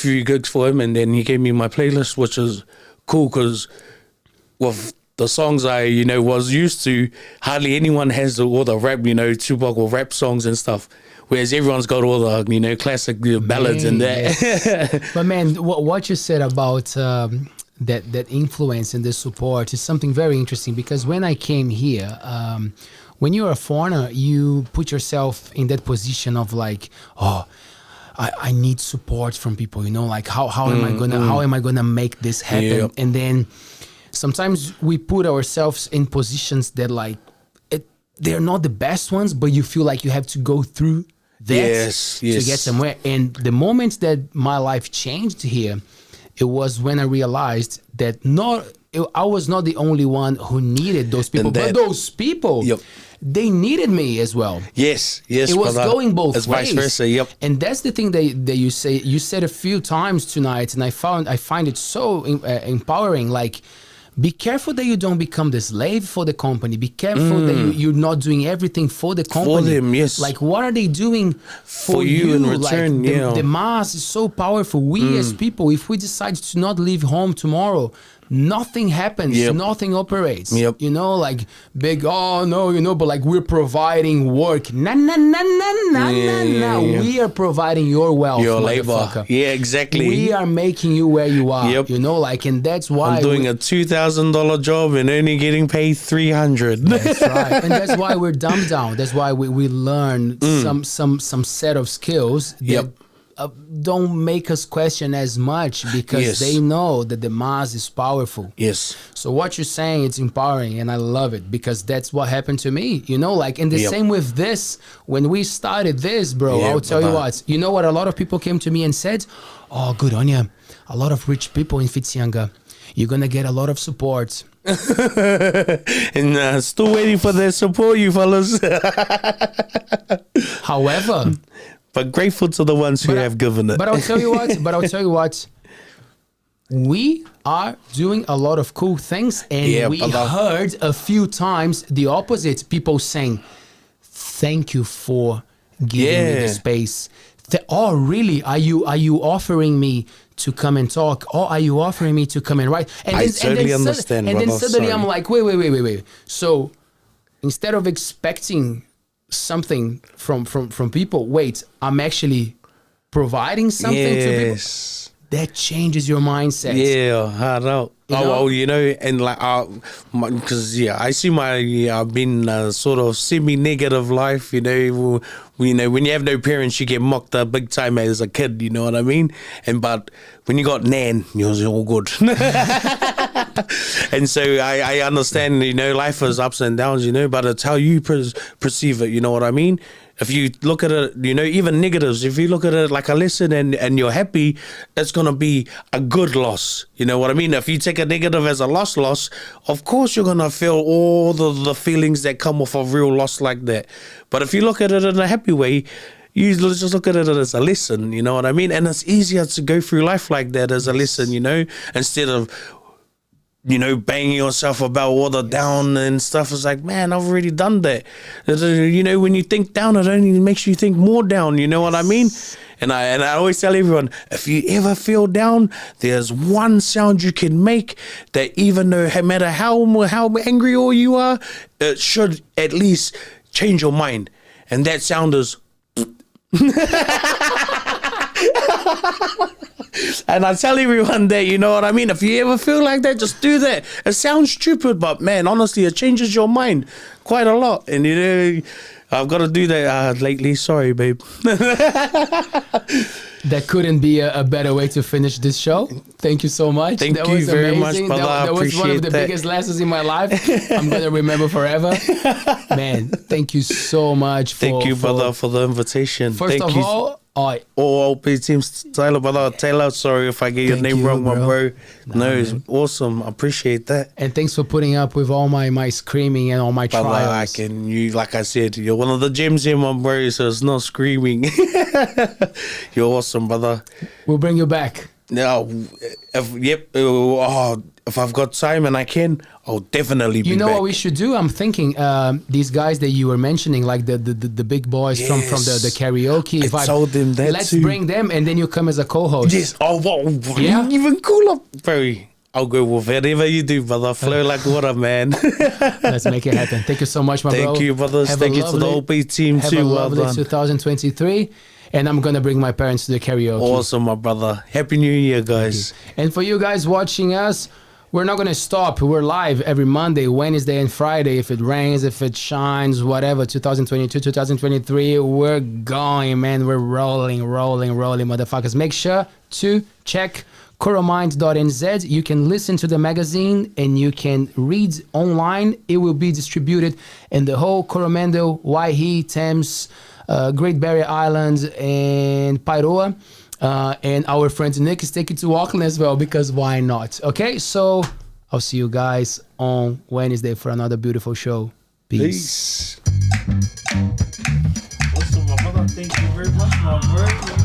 gigs for him. And then he gave me my playlist, which is cool because with the songs I, was used to, hardly anyone has all the rap, Tupac or rap songs and stuff. Whereas everyone's got all the, classic ballads and that. Yes. But man, what you said about that influence and the support is something very interesting, because when I came here, when you're a foreigner, you put yourself in that position of like, oh, I need support from people, like how am I gonna make this happen? Yep. And then sometimes we put ourselves in positions that like they're not the best ones, but you feel like you have to go through that to get somewhere. And the moment that my life changed here, it was when I realized that I was not the only one who needed those people, but those people, they needed me as well. Yes, it was going both ways. Vice versa, And that's the thing that you said a few times tonight, and I find it so empowering. Like, be careful that you don't become the slave for the company. Be careful that you're not doing everything for the company. For them, yes. Like, what are they doing for you in return? Like, the mass is so powerful. We as people, if we decide to not leave home tomorrow, nothing happens, nothing operates. Like big, but like we're providing work. No. We are providing your wealth, your labor. Yeah, exactly. We are making you where you are. And that's why I'm doing a $2,000 job and only getting paid $300. That's right. And that's why we're dumbed down. That's why we learn some set of skills that don't make us question as much, because they know that the mass is powerful. Yes. So what you're saying, it's empowering, and I love it, because that's what happened to me. Like, and the same with this. When we started this, bro, I'll tell you what. You know what? A lot of people came to me and said, "Oh, good on you. A lot of rich people in Whitianga. You're gonna get a lot of support. And still waiting for their support, you fellas. However, but grateful to the ones who have given it. But I'll tell you what. We are doing a lot of cool things, and we heard a few times the opposite. People saying, "Thank you for giving me the space." Oh, really? Are you offering me to come and talk? Or are you offering me to come and write? And I totally understand. And then suddenly I'm like, wait. So instead of expecting something from people, wait, I'm actually providing something to people. That changes your mindset. Yeah, hard out. Well, and like, because I see I've been sort of semi-negative life. When you have no parents, you get mocked up big time as a kid. You know what I mean? But when you got Nan, you're all good. And so I understand. Life is ups and downs. But it's how you perceive it. You know what I mean? If you look at it, even negatives, if you look at it like a lesson and you're happy, it's going to be a good loss. You know what I mean? If you take a negative as a loss, of course you're going to feel all the feelings that come off a real loss like that. But if you look at it in a happy way, you just look at it as a lesson, you know what I mean? And it's easier to go through life like that as a lesson, instead of banging yourself about all the down and stuff. It's like, man, I've already done that. When you think down, it only makes you think more down. You know what I mean? And I always tell everyone, if you ever feel down, there's one sound you can make that even though no matter how angry or you are, it should at least change your mind. And that sound is... And I tell everyone that, you know what I mean? If you ever feel like that, just do that. It sounds stupid, but man, honestly, it changes your mind quite a lot. And I've got to do that lately. Sorry, babe. That couldn't be a better way to finish this show. Thank you so much. Thank you very much, brother. That was one of the biggest lessons in my life. I'm going to remember forever. Man, thank you so much. Thank you, brother, for the invitation. First of all, all ALTBAYS teams, Taylor, brother. Taylor, sorry if I get your name wrong, my bro. No, it's awesome. I appreciate that. And thanks for putting up with all my screaming and all my trials. Like I said, you're one of the gems here, my bro, so it's not screaming. You're awesome, brother. We'll bring you back. No, if I've got time and I can, I'll definitely be back. You know what we should do? I'm thinking these guys that you were mentioning, like the big boys from the karaoke. I told them that Let's bring them, and then you come as a co-host. Yes. Oh, yeah? Even cooler. Bro, I'll go with whatever you do, brother. Flow like water, man. Let's make it happen. Thank you so much, my bro. Thank you, brothers. Thank you to the ALTBAYS team too. Have a lovely 2023. And I'm going to bring my parents to the karaoke. Awesome, my brother. Happy New Year, guys. And for you guys watching us, we're not going to stop. We're live every Monday, Wednesday, and Friday. If it rains, if it shines, whatever, 2022, 2023, we're going, man. We're rolling, motherfuckers. Make sure to check Coromandel.nz. You can listen to the magazine and you can read online. It will be distributed in the whole Coromandel, Waihi, Thames, Great Barrier Island, and Pairoa. And our friend Nick is taking to Auckland as well, because why not? Okay, so I'll see you guys on Wednesday for another beautiful show. Peace. Awesome, my brother. Thank you very much, my bro.